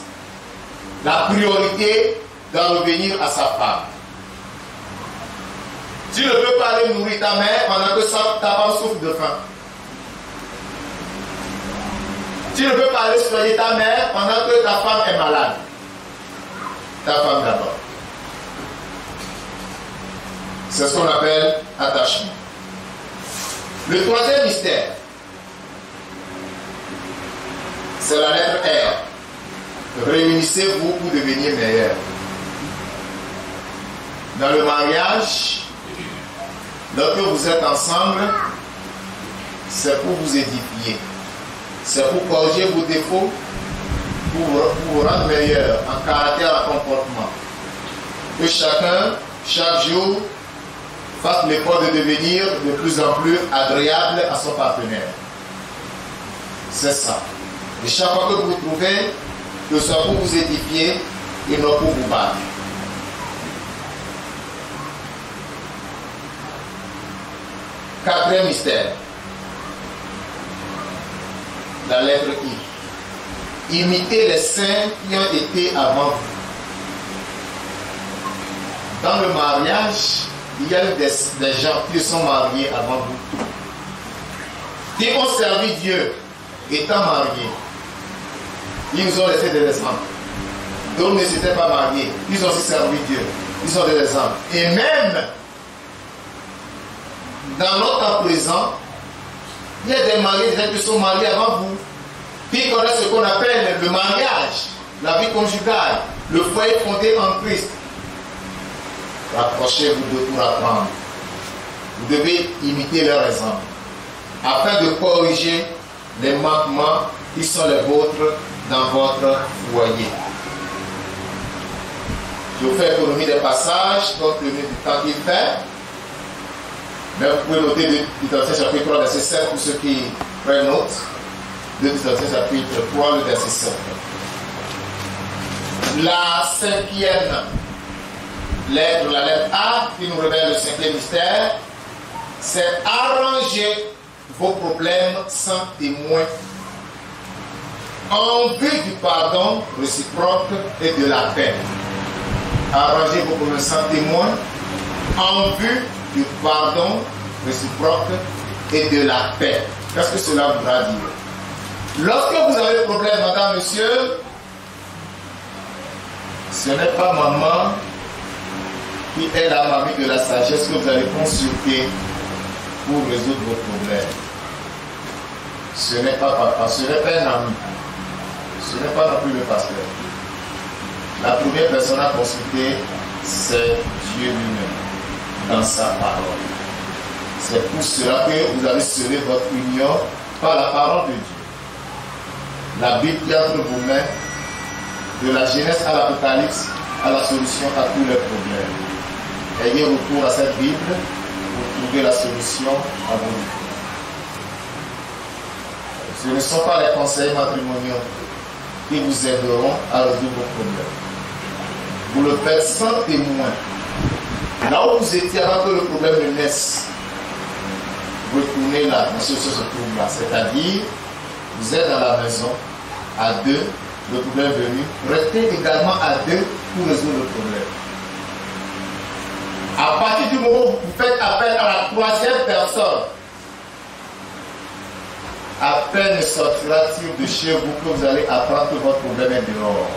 la priorité doit revenir à sa femme. Tu ne peux pas aller nourrir ta mère pendant que ta femme souffre de faim. Tu ne peux pas aller soigner ta mère pendant que ta femme est malade. Ta femme d'abord. C'est ce qu'on appelle attachement. Le troisième mystère, c'est la lettre R. Réunissez-vous pour devenir meilleur. Dans le mariage, lorsque vous êtes ensemble, c'est pour vous édifier. C'est pour corriger vos défauts, pour vous rendre meilleur en caractère et en comportement. Que chacun, chaque jour, fasse l'effort de devenir de plus en plus agréable à son partenaire. C'est ça. Et chaque fois que vous vous trouvez, que ce soit pour vous édifier et non pour vous battre. Quatrième mystère. La lettre I. Imitez les saints qui ont été avant vous. Dans le mariage, il y a des gens qui sont mariés avant vous, qui ont servi Dieu étant mariés. Ils nous ont laissé des exemples. D'autres ne s'étaient pas mariés. Ils ont aussi servi Dieu. Ils ont des exemples. Et même dans notre temps présent, il y a des mariés, des gens qui sont mariés avant vous, qui connaissent ce qu'on appelle le mariage, la vie conjugale, le foyer fondé en Christ. Rapprochez-vous de pour apprendre. Vous devez imiter leur exemple, afin de corriger les manquements qui sont les vôtres dans votre foyer. Je vous fais économie des passages, compte tenu du temps qu'il fait. Mais vous pouvez noter 2 Thessaloniciens chapitre 3, verset 7 pour ceux qui prennent note. 2 Thessaloniciens chapitre 3, le verset 7. La cinquième lettre, la lettre A, qui nous révèle le cinquième mystère, c'est arranger vos problèmes sans témoin en vue du pardon réciproque et de la paix. Arranger vos problèmes sans témoin en vue du pardon réciproque et de la paix. Qu'est-ce que cela voudra dire? Lorsque vous avez un problème, madame, monsieur, ce n'est pas maman qui est la mamie de la sagesse que vous allez consulter pour résoudre vos problèmes. Ce n'est pas papa, ce n'est pas un ami, ce n'est pas non plus le pasteur. La première personne à consulter, c'est Dieu lui-même, dans sa parole. C'est pour cela que vous avez scellé votre union par la parole de Dieu. La Bible qui est entre vos mains, de la Genèse à l'Apocalypse, a la solution à tous les problèmes. Ayez recours à cette Bible pour trouver la solution à vos défis. Ce ne sont pas les conseils matrimoniaux qui vous aideront à résoudre vos problèmes. Vous le faites sans témoin. Là où vous étiez avant que le problème ne naisse, vous retournez là, la solution se trouve là. C'est-à-dire, vous êtes dans la maison, à deux, le problème est venu. Restez également à deux pour résoudre le problème. À partir du moment où vous faites appel à la troisième personne, à peine sortira-t-il de chez vous que vous allez apprendre que votre problème est dehors.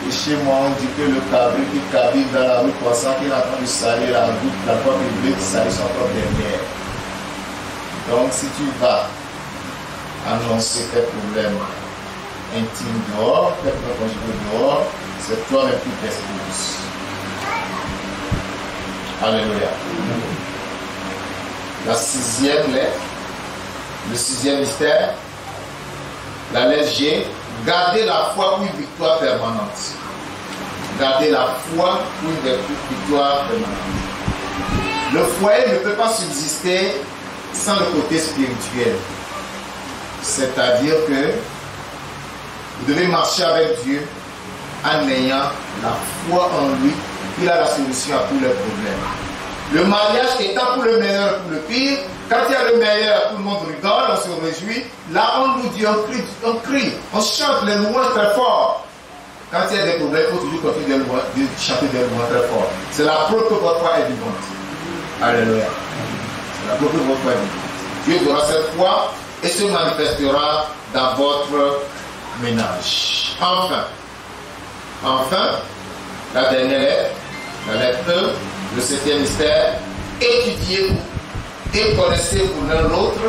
Et chez moi, on dit que le cabri qui cabine dans la rue croissant, qui est en train de salir la route, la porte est bleue, qui salit son propre derrière. Donc, si tu vas annoncer tes problèmes intimes dehors, tes problèmes conjugaux dehors, c'est toi-même qui t'exposes. Alléluia. la 6e lettre, le 6e mystère, la lettre G, garder la foi pour une victoire permanente. Garder la foi pour une victoire permanente. Le foyer ne peut pas subsister sans le côté spirituel. C'est-à-dire que vous devez marcher avec Dieu en ayant la foi en lui. Il a la solution à tous les problèmes. Le mariage étant pour le meilleur et pour le pire, quand il y a le meilleur, tout le monde rigole, on se réjouit. Là, on nous dit, on crie, on chante les louanges très fort. Quand il y a des problèmes, il faut toujours continuer de chanter des louanges très fort. C'est la preuve que votre foi est vivante. Alléluia. C'est la preuve que votre foi est vivante. Dieu donnera cette foi et se manifestera dans votre ménage. Enfin, la dernière lettre, la lettre E, le 7e mystère, étudiez-vous et connaissez-vous l'un l'autre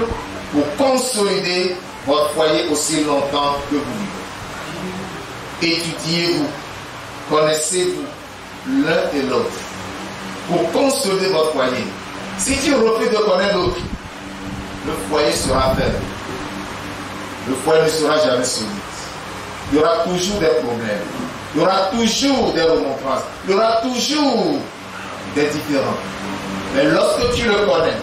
pour consolider votre foyer aussi longtemps que vous vivez. Étudiez-vous, connaissez-vous l'un et l'autre pour consolider votre foyer. Si tu refuses de connaître l'autre, le foyer sera faible. Le foyer ne sera jamais solide. Il y aura toujours des problèmes. Il y aura toujours des remontrances. Il y aura toujours des différends. Mais lorsque tu le connais,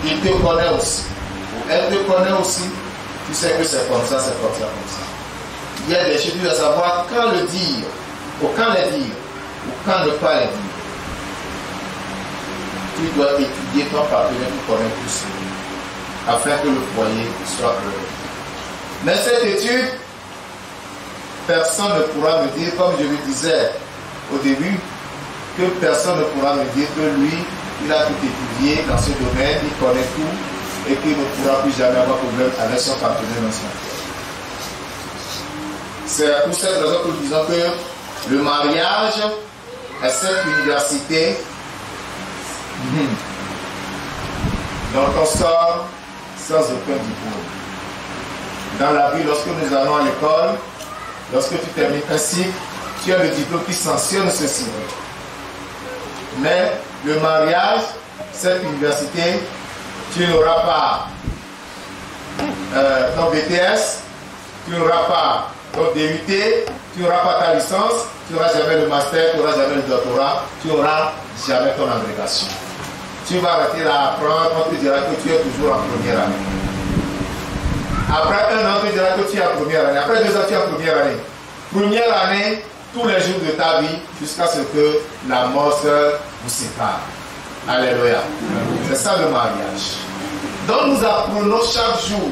il te connaît aussi. Elle te connaît aussi. Tu sais que c'est comme ça, c'est comme ça, comme ça. Il y a des choses, tu dois savoir quand le dire, ou quand les dire, ou quand ne pas les dire. Tu dois étudier ton partenaire pour connaître tout ça, afin que le foyer soit heureux. Mais cette étude, personne ne pourra me dire, comme je le disais au début, que personne ne pourra me dire que lui, il a tout étudié dans ce domaine, il connaît tout et qu'il ne pourra plus jamais avoir de problème avec son partenaire dans son cœur. C'est pour cette raison que nous disons que le mariage est cette université dont on sort sans aucun diplôme. Dans la vie, lorsque nous allons à l'école, lorsque tu termines un cycle, tu as le diplôme qui sanctionne ceci. Mais le mariage, cette université, tu n'auras pas ton BTS, tu n'auras pas ton DUT, tu n'auras pas ta licence, tu n'auras jamais le master, tu n'auras jamais le doctorat, tu n'auras jamais ton agrégation. Tu vas arrêter à apprendre, on te dira que tu es toujours en première année. Après un an, on te dira que tu es en première année. Après 2 ans, tu es en première année. Première année, tous les jours de ta vie, jusqu'à ce que la mort vous sépare. Alléluia. C'est ça le mariage. Donc nous apprenons chaque jour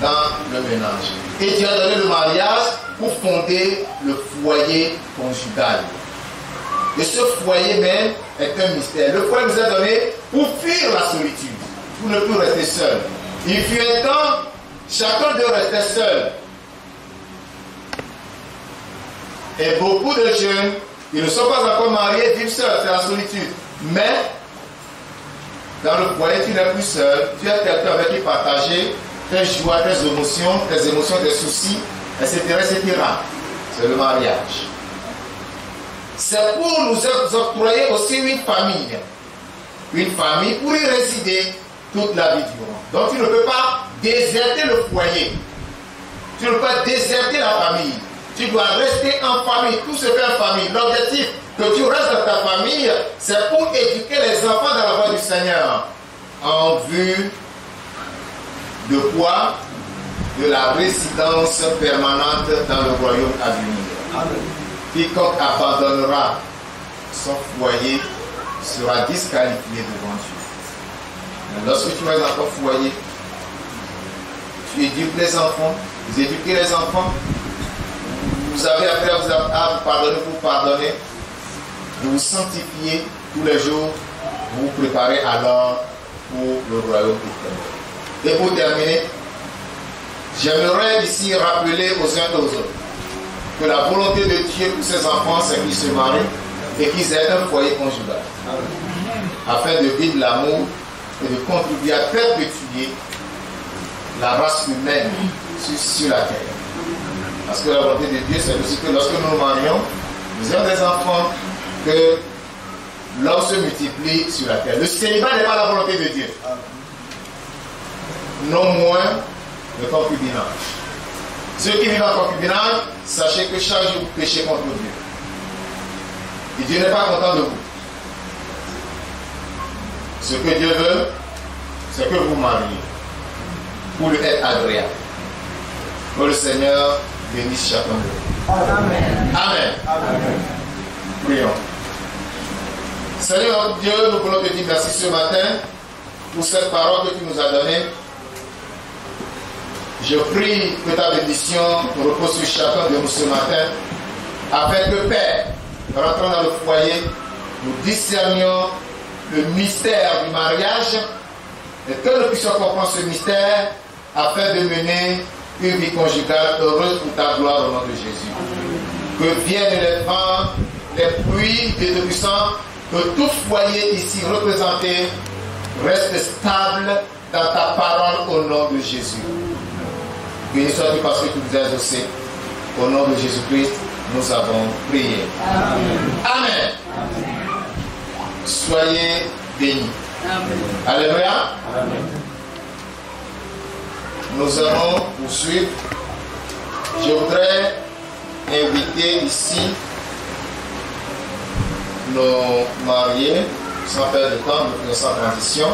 dans le ménage. Et Dieu a donné le mariage pour fonder le foyer conjugal. Et ce foyer même est un mystère. Le foyer nous a donné pour fuir la solitude, pour ne plus rester seul. Il fut un temps, chacun de rester seul. Et beaucoup de jeunes, ils ne sont pas encore mariés, vivent seuls, c'est la solitude. Mais, dans le foyer, tu n'es plus seul, tu as quelqu'un avec qui partager tes joies, tes émotions, tes soucis, etc. etc. C'est le mariage. C'est pour nous octroyer aussi une famille. Une famille pour y résider toute la vie durant. Donc tu ne peux pas déserter le foyer. Tu ne peux pas déserter la famille. Tu dois rester en famille. Tout se fait en famille. L'objectif que tu restes dans ta famille, c'est pour éduquer les enfants dans la voie du Seigneur. En vue de quoi? De la résidence permanente dans le royaume à venir. Quiconque abandonnera son foyer sera disqualifié devant Dieu. Mais lorsque tu es dans ton foyer, tu éduques les enfants, vous éduquez les enfants, vous avez affaire à vous pardonner pour pardonner, vous vous sanctifiez tous les jours, vous vous préparez alors pour le royaume éternel. Et pour terminer, j'aimerais ici rappeler aux uns et aux autres que la volonté de Dieu pour ses enfants, c'est qu'ils se marient et qu'ils aient un foyer conjugal, afin de vivre l'amour et de contribuer à perpétuer la race humaine sur la terre. Parce que la volonté de Dieu, c'est aussi que lorsque nous nous marions, nous avons des enfants, que l'homme se multiplie sur la terre. Le célibat n'est pas la volonté de Dieu. Non moins le concubinage. Ceux qui vivent en concubinage, sachez que chaque jour vous péchez contre Dieu. Et Dieu n'est pas content de vous. Ce que Dieu veut, c'est que vous mariez pour lui être agréable. Que le Seigneur bénisse chacun de vous. Amen. Amen. Amen. Prions. Seigneur Dieu, nous voulons te dire merci ce matin pour cette parole que tu nous as donnée. Je prie que ta bénédiction repose sur chacun de nous ce matin, afin que, Père, rentrant dans le foyer, nous discernions le mystère du mariage et que nous puissions comprendre ce mystère afin de mener une vie conjugale heureuse pour ta gloire au nom de Jésus. Que viennent les vents, les pluies et de puissants, que tout foyer ici représenté reste stable dans ta parole au nom de Jésus. Béni sois-tu parce que tu nous as exaucés. Au nom de Jésus-Christ, nous avons prié. Amen. Amen. Amen. Soyez bénis. Amen. Alléluia. Amen. Nous allons poursuivre. Je voudrais inviter ici nos mariés, sans perdre de temps, nous faisons sans transition.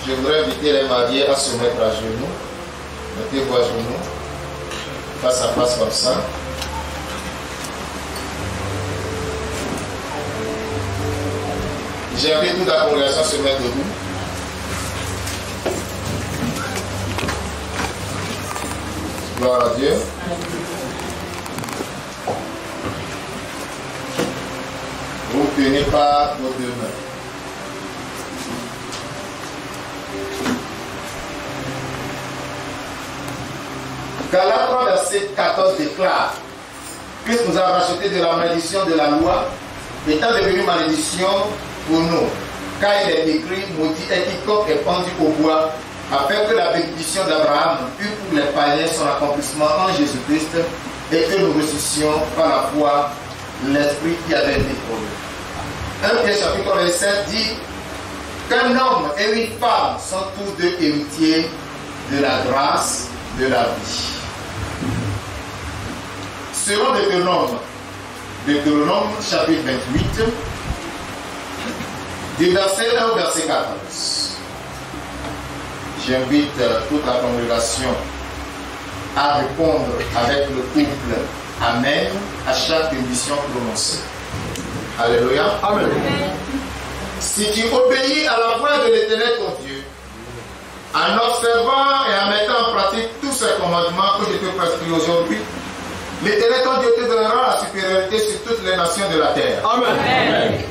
Je voudrais inviter les mariés à se mettre à genoux. Mettez-vous à genoux, face à face comme ça. J'invite toute la congrégation à se mettre debout. Gloire à Dieu. Vous tenez par vos deux mains. Galates 3, verset 14 déclare: Christ nous a racheté de la malédiction de la loi, étant devenu malédiction pour nous. Car il est écrit: maudit est quiconque est pendu au bois, afin que la bénédiction d'Abraham eût pour les païens son accomplissement en Jésus-Christ, et que nous ressuscitions par la foi l'Esprit qui avait été promis. 1 Pierre chapitre 27 dit qu'un homme et une femme sont tous deux héritiers de la grâce de la vie. Selon Deutéronome chapitre 28, du verset 1 au verset 14. J'invite toute la congrégation à répondre avec le couple Amen à chaque bénédiction prononcée. Alléluia. Amen. Si tu obéis à la voix de l'Éternel ton Dieu, en observant et en mettant en pratique tous ces commandements que je te prescris aujourd'hui, l'Éternel ton Dieu te donnera la supériorité sur toutes les nations de la terre. Amen.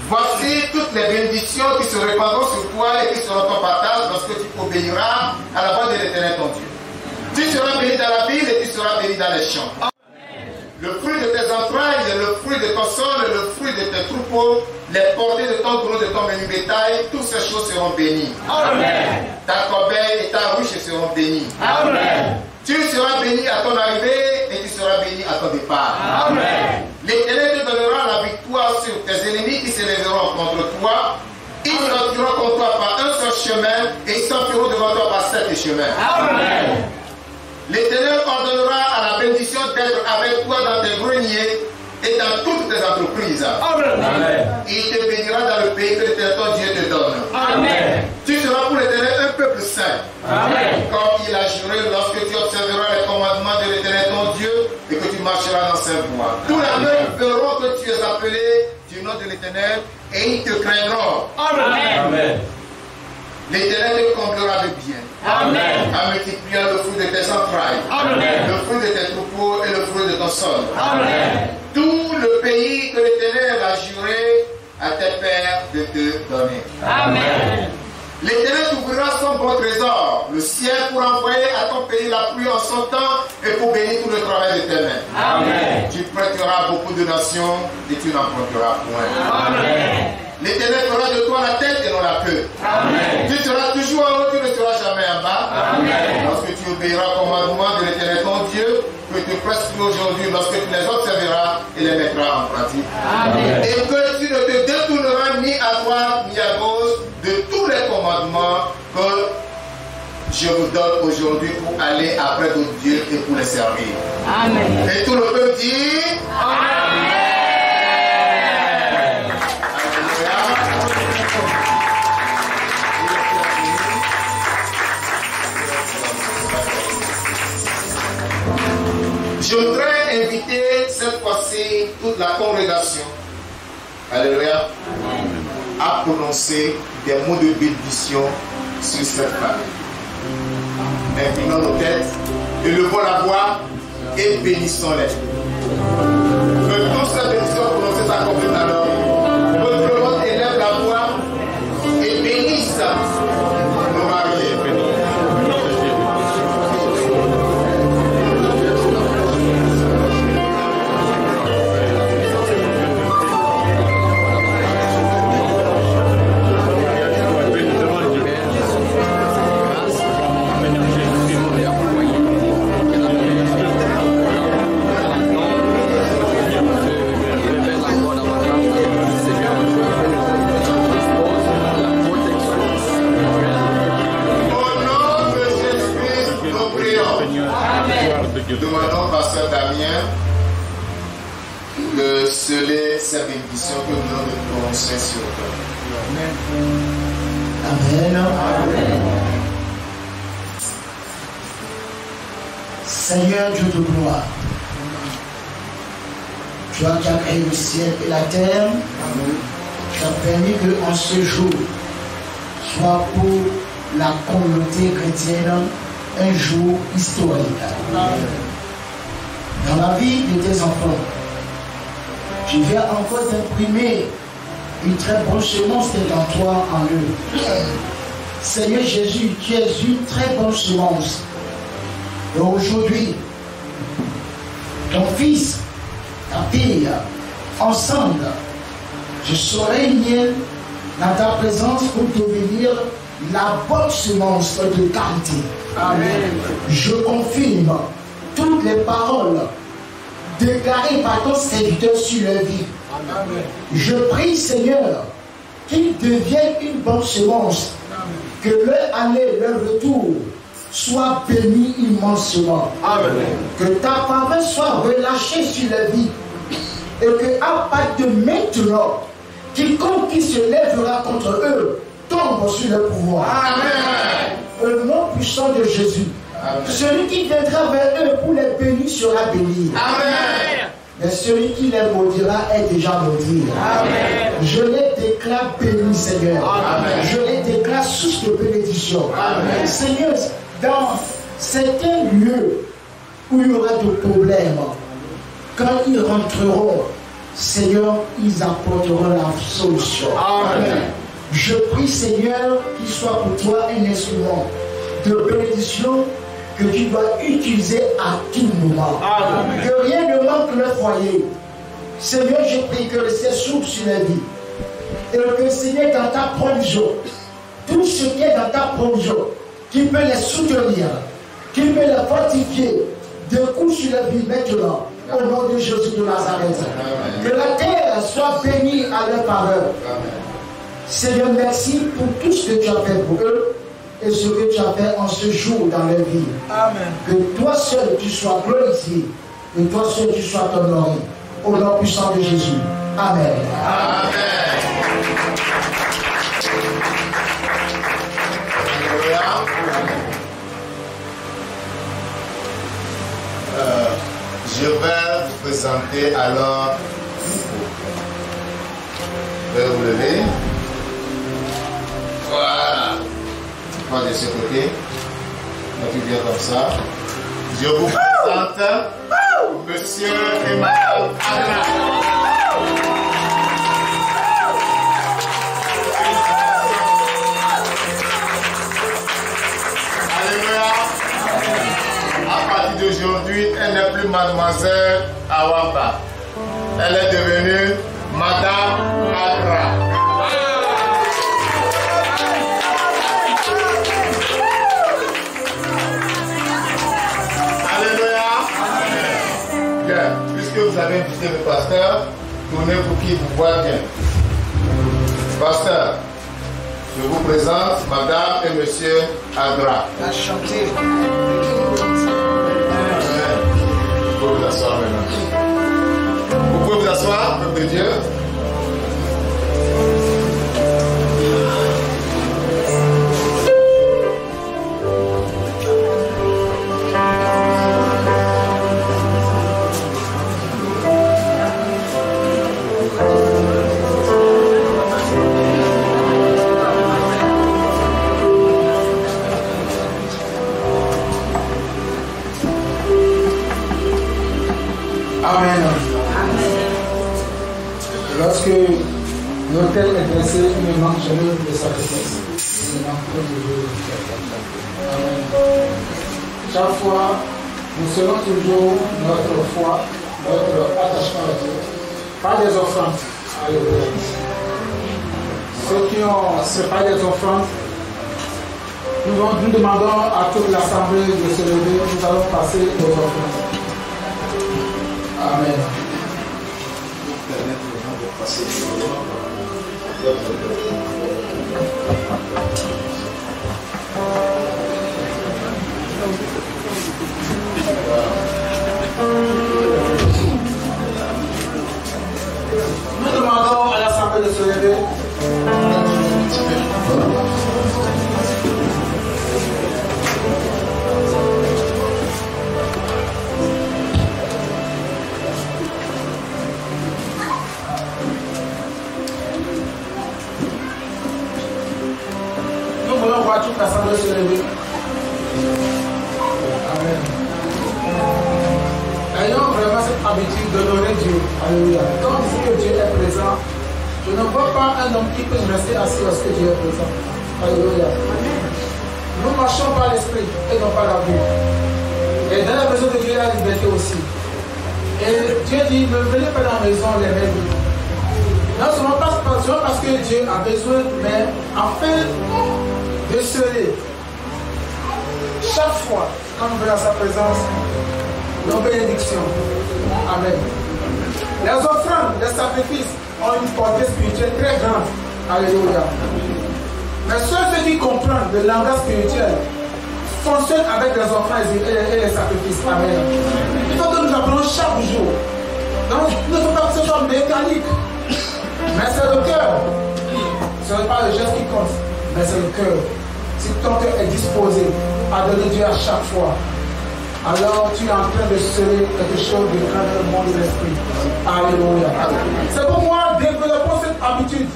Voici toutes les bénédictions qui se répandront sur toi et qui seront ton partage lorsque tu obéiras à la voix de l'Éternel ton Dieu. Tu seras béni dans la ville et tu seras béni dans les champs. Le fruit de tes entrailles, le fruit de ton sol, le fruit de tes troupeaux, les portées de ton gros, de ton menu bétail, toutes ces choses seront bénies. Amen. Ta corbeille et ta ruche seront bénies. Amen. Tu seras béni à ton arrivée et tu seras béni à ton départ. Amen. L'Éternel te donnera la victoire sur tes ennemis qui se lèveront contre toi. Ils sortiront contre toi par un seul chemin et ils s'enfuiront devant toi par 7 chemins. Amen. L'Éternel ordonnera à la bénédiction d'être avec toi dans tes greniers et dans toutes tes entreprises. Amen. Il te bénira dans le pays que l'Éternel ton Dieu te donne. Amen. Tu seras pour l'Éternel un peuple saint. Amen. Comme il a juré lorsque tu observeras les commandements de l'Éternel ton Dieu et que tu marcheras dans ses voies. Tous les mêmes verront que tu es appelé du nom de l'Éternel et ils te craindront. Amen. Amen. L'Éternel te comblera de bien. Amen. En multipliant le fruit de tes entrailles. Amen. Le fruit de tes troupeaux et le fruit de ton sol. Amen. Tout le pays que l'Éternel a juré à tes pères de te donner. Amen. L'Éternel t'ouvrira son bon trésor, le ciel, pour envoyer à ton pays la pluie en son temps et pour bénir tout le travail de tes mains. Amen. Tu prêteras beaucoup de nations et tu n'en prêteras point. Amen. L'Éternel fera de toi la tête et non la queue. Amen. Tu seras toujours en haut, tu ne seras jamais en bas. Amen. Lorsque tu obéiras au commandement de l'Éternel ton Dieu, que tu prescris aujourd'hui, lorsque tu les observeras et les mettras en pratique. Amen. Et que tu ne te détournes je vous donne aujourd'hui pour aller après d'autres dieux et pour les servir. Amen. Et tout le peuple dit Amen. Je voudrais inviter cette fois-ci toute la congrégation, alléluia, à prononcer des mots de bénédiction sur cette femme. Inclinons nos têtes, élevons la voix et bénissons-les. Que tous ces bénédictions prononcées s'accomplissent alors. Que tout le monde élève la voix et bénisse nos mariés. Demandons pasteur Damien de sceller ces bénédictions que nous venons de prononcer sur toi. Amen. Amen. Seigneur Dieu de gloire, toi qui as créé le ciel et la terre, tu as permis qu'en ce jour soit pour la communauté chrétienne un jour historique. Dans la vie de tes enfants, tu viens encore d'imprimer une très bonne semence dans toi en eux. Seigneur Jésus, tu es une très bonne semence. Et aujourd'hui, ton fils, ta fille, ensemble, je serai miel dans ta présence pour devenir la bonne semence de qualité. Amen. Je confirme toutes les paroles déclarées par ton serviteur sur leur vie. Amen. Je prie, Seigneur, qu'ils deviennent une bonne semence, que leur aller, leur retour soit béni immensement. Amen. Que ta faveur soit relâchée sur leur vie et que à partir de maintenant, quiconque qui se lèvera contre eux tombe sur le pouvoir. Amen. Au nom puissant de Jésus. Amen. Celui qui viendra vers eux pour les bénir sera béni. Amen. Mais celui qui les maudira est déjà maudit. Amen. Je les déclare bénis, Seigneur. Amen. Je les déclare source de bénédiction. Amen. Seigneur, dans certains lieux où il y aura des problèmes, quand ils rentreront, Seigneur, ils apporteront la solution. Amen. Je prie, Seigneur, qu'il soit pour toi un instrument de bénédiction que tu dois utiliser à tout moment. Amen. Que rien ne manque le foyer. Seigneur, je prie que le ciel s'ouvre sur la vie. Et que, Seigneur, dans ta provision, tout ce qui est dans ta provision, qui peut les soutenir, qui peut les fortifier, découle sur la vie maintenant, au nom de Jésus de Nazareth. Amen. Que la terre soit bénie à leur faveur. Seigneur, merci pour tout ce que tu as fait pour eux et ce que tu as fait en ce jour dans leur vie. Amen. Que toi seul tu sois glorifié et toi seul tu sois honoré. Au nom puissant de Jésus. Amen. Amen. Je vais vous présenter alors. Je vais vous lever. Voilà. Pas de ce côté. Donc tu viens comme ça. Je vous présente Monsieur et Madame Anna. Alléluia. À partir d'aujourd'hui, elle n'est plus Mademoiselle Awamba. Elle est devenue Madame Agra. Puisque vous avez invité le pasteur, tournez pour qu'il vous voit bien. Pasteur, Je vous présente Madame et Monsieur Adra. Enchanté. Vous pouvez vous asseoir maintenant. Vous pouvez vous asseoir, peuple de Dieu. Amen. Lorsque l'autel est dressé, il ne manque jamais de sacrifice. Il ne manque pas de Dieu. Amen. Chaque fois, nous serons toujours notre foi, notre attachement à Dieu, pas des offrandes. Alléluia. Ceux qui ont séparé des offrandes, nous demandons à toute l'assemblée de se lever, nous allons passer aux offrandes. Amen. Nous demandons à l'assemblée de se lever. Toute l'assemblée se lever. Amen. Ayons vraiment cette habitude d'honorer Dieu. Alléluia. Quand on dit que Dieu est présent, je ne vois pas un homme qui peut rester assis lorsque Dieu est présent. Alléluia. Nous marchons par l'esprit et non par la vue. Et dans la maison de Dieu, il y a la liberté aussi. Et Dieu dit, ne venez pas dans la maison les mêmes. Non seulement parce que Dieu a besoin, mais afin de sceller. Chaque fois, quand nous venons à sa présence, nos bénédictions. Amen. Les offrandes, les sacrifices ont une portée spirituelle très grande. Alléluia. Mais ceux qui comprennent le langage spirituel fonctionnent avec les offrandes et les sacrifices. Amen. Il faut que nous apprenons chaque jour. Donc, il ne faut pas que ce soit mécanique. Mais c'est le cœur. Ce n'est pas le geste qui compte, mais c'est le cœur. Si ton cœur est disposé à donner Dieu à chaque fois, alors tu es en train de sceller quelque chose de grand dans le monde de l'esprit. Alléluia. C'est pour moi, développons cette habitude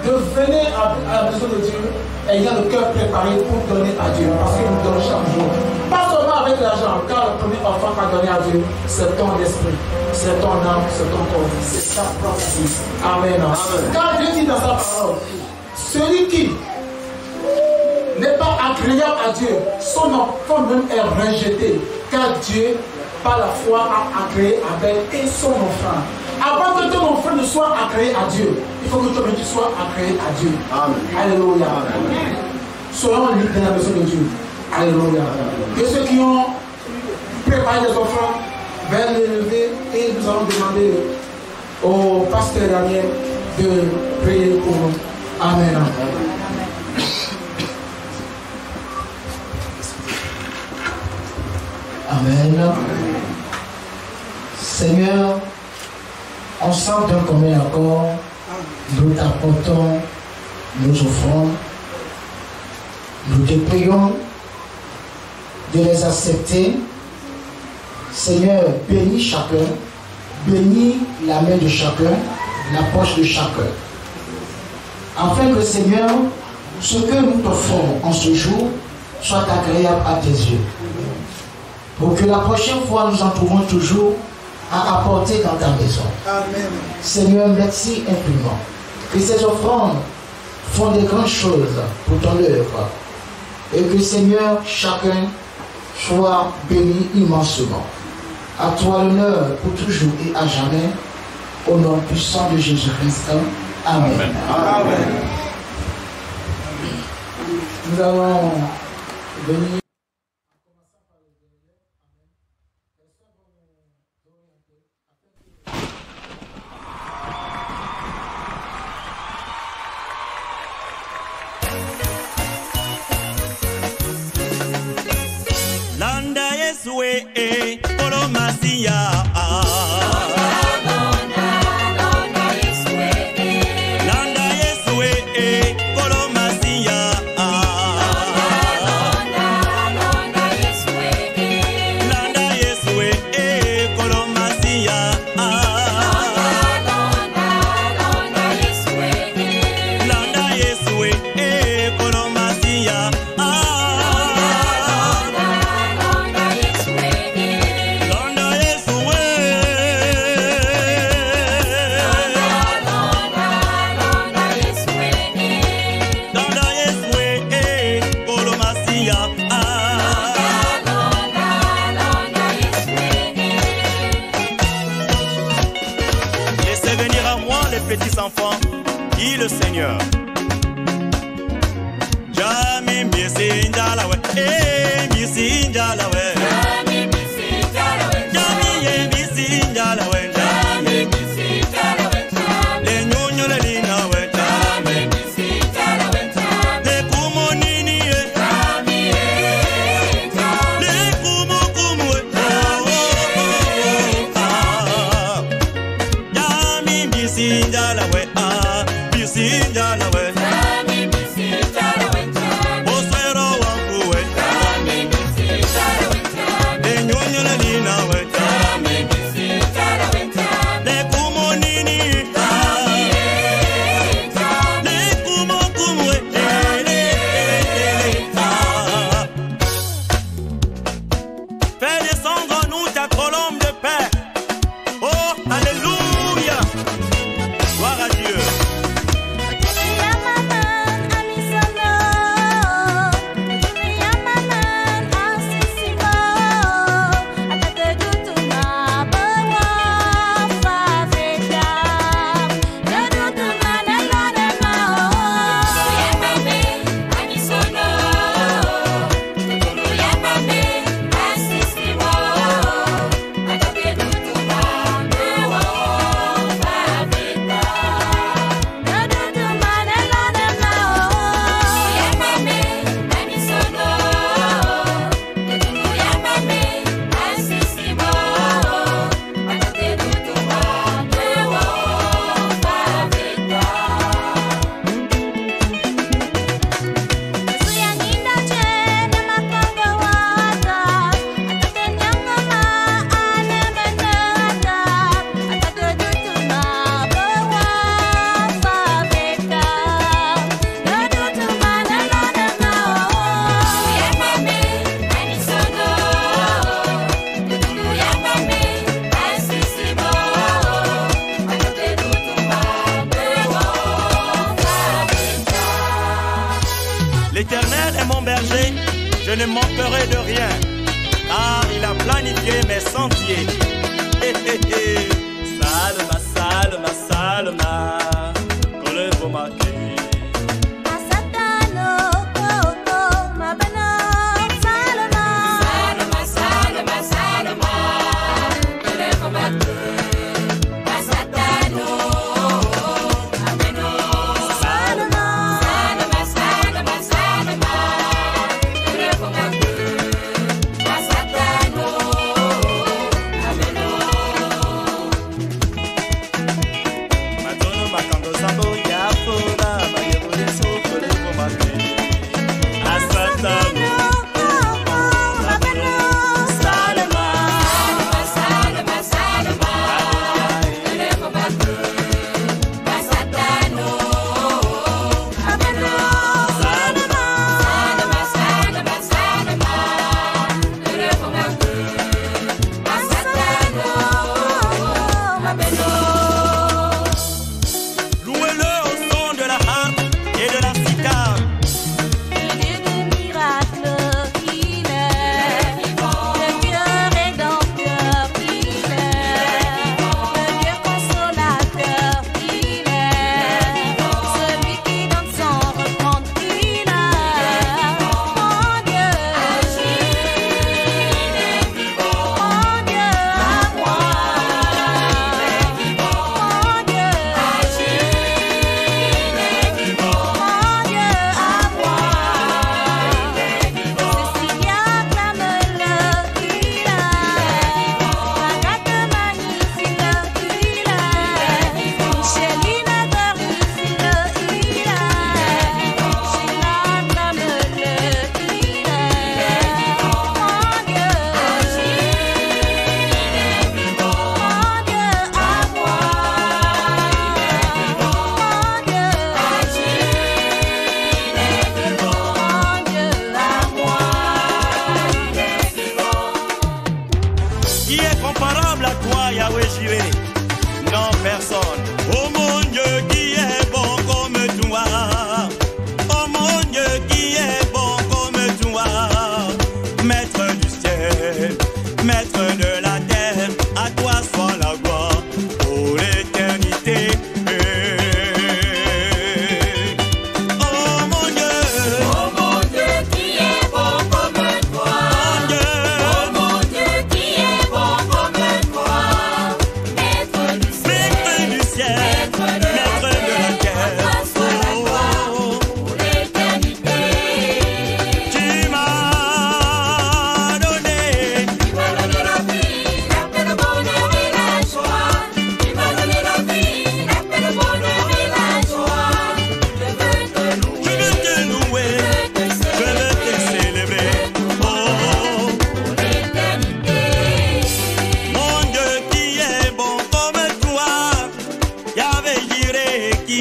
de venir à la maison de Dieu ayant le cœur préparé pour donner à Dieu. Parce qu'il nous donne chaque jour. Pas seulement avec l'argent, car le premier enfant qu'a donné à Dieu, c'est ton esprit, c'est ton âme, c'est ton corps, c'est ta propre vie. Amen. Car Dieu dit dans sa parole, celui qui n'est pas agréable à Dieu, son enfant même est rejeté, car Dieu, par la foi, a agréé Abel et son enfant. Avant que ton enfant ne soit agréé à Dieu, il faut que toi-même tu sois agréé à Dieu. Amen. Alléluia. Amen. Soyons libres dans la maison de Dieu. Alléluia. Que ceux qui ont préparé les offrandes vers les lever et nous allons demander au pasteur Daniel de prier pour nous. Amen. Amen. Seigneur, ensemble d'un commun accord, nous t'apportons nos offrandes. Nous te prions de les accepter. Seigneur, bénis chacun, bénis la main de chacun, la poche de chacun. Afin que, Seigneur, ce que nous t'offrons en ce jour soit agréable à tes yeux. Pour que la prochaine fois nous en trouvons toujours à apporter dans ta maison. Amen. Seigneur, merci infiniment. Que ces offrandes font des grandes choses pour ton œuvre. Et que, Seigneur, chacun soit béni immensement. À toi l'honneur pour toujours et à jamais. Au nom puissant de Jésus-Christ. Amen. Amen. Nous allons venir. petits enfants, dit le Seigneur. Jami mbisi njalawe, mbisi njalawe. Jami mbisi njalawe, jami mbisi njalawe. Jami mbisi njalawe, le nyonyo le linawe. Jami mbisi njalawe, le kumo nini ye. Jami njalawe, le kumo kumo ye. Jami mbisi njalawe, mbisi njalawe. L'Éternel est mon berger, je ne manquerai de rien, car il a planifié mes sentiers. Salma, salma, salma, kole bomake.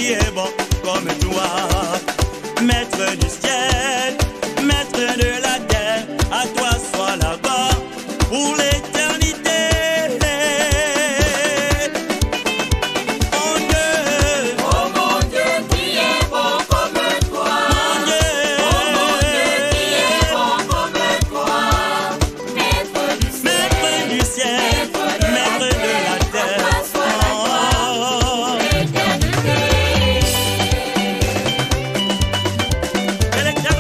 qui est bon comme toi. Maître du ciel, maître de la terre, à toi soit la gloire pour l'éternité. Mon Dieu qui est bon comme toi. Mon Dieu, Mon Dieu qui est bon comme toi. Maître du ciel, maître du ciel, maître de la terre. à toi soit la gloire pour l'éternité. Que l'éternel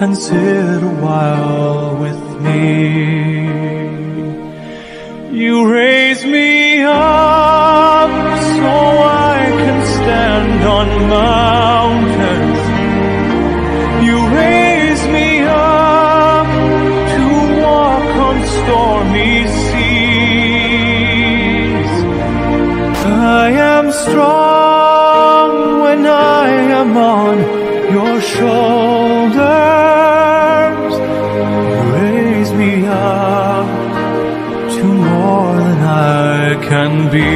and sit a while with me. You raise me up so I can stand on mountains. You raise me up to walk on stormy seas. I am strong when I am on your shoulders. You raise me up to more than I can be.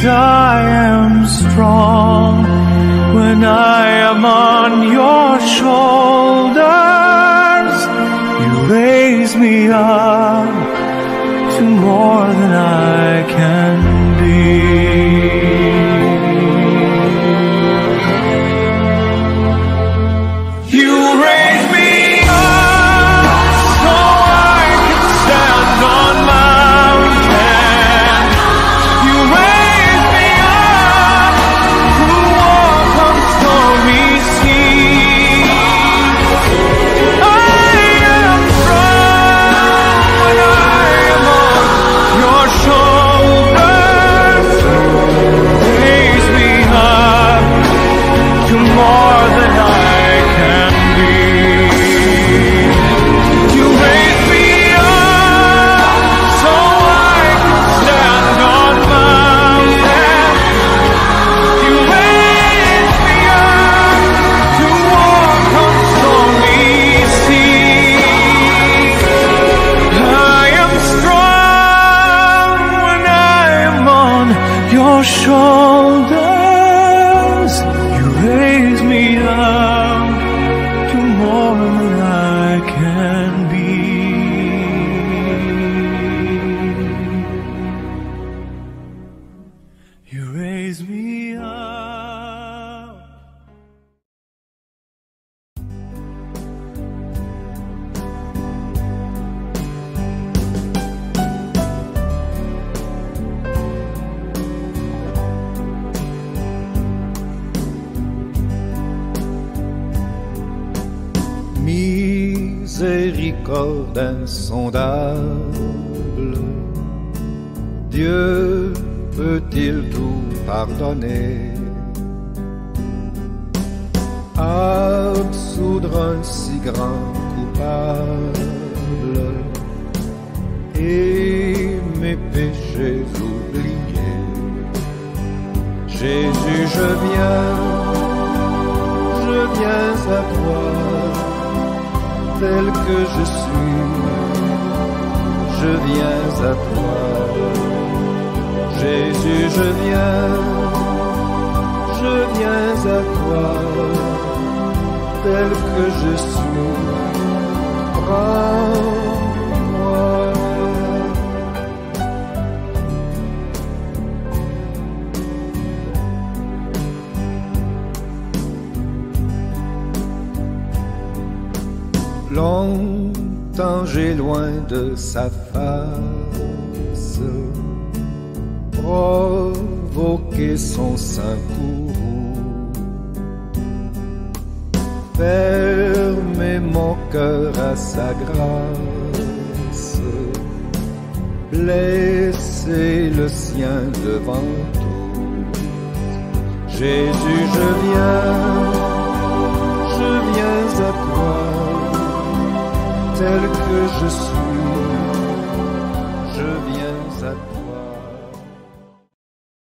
I am strong when I am on your shoulders. You raise me up to more than I can be. You raise me up so I can stand on mountains. You raise me up to walk on stormy seas. I am strong when I am on your shoulders. Raise me up to more than I can be. You raise me up so I can stand on mountains. You raise me up to walk on stormy seas. I am strong when I am on your shoulders. You raise me up to more than I can be. You raise me up. Miséricorde insondable, Dieu peut-il tout pardonner, absoudre un si grand coupable et mes péchés oublier? Jésus, je viens à toi, tel que je suis, je viens à toi. Jésus, je viens à toi, tel que je suis, prends-moi. Longtemps j'ai loin de sa face provoqué son sein courroux, fermer mon cœur à sa grâce, blesser le sien devant tout. Jésus, je viens à toi, tel que je suis,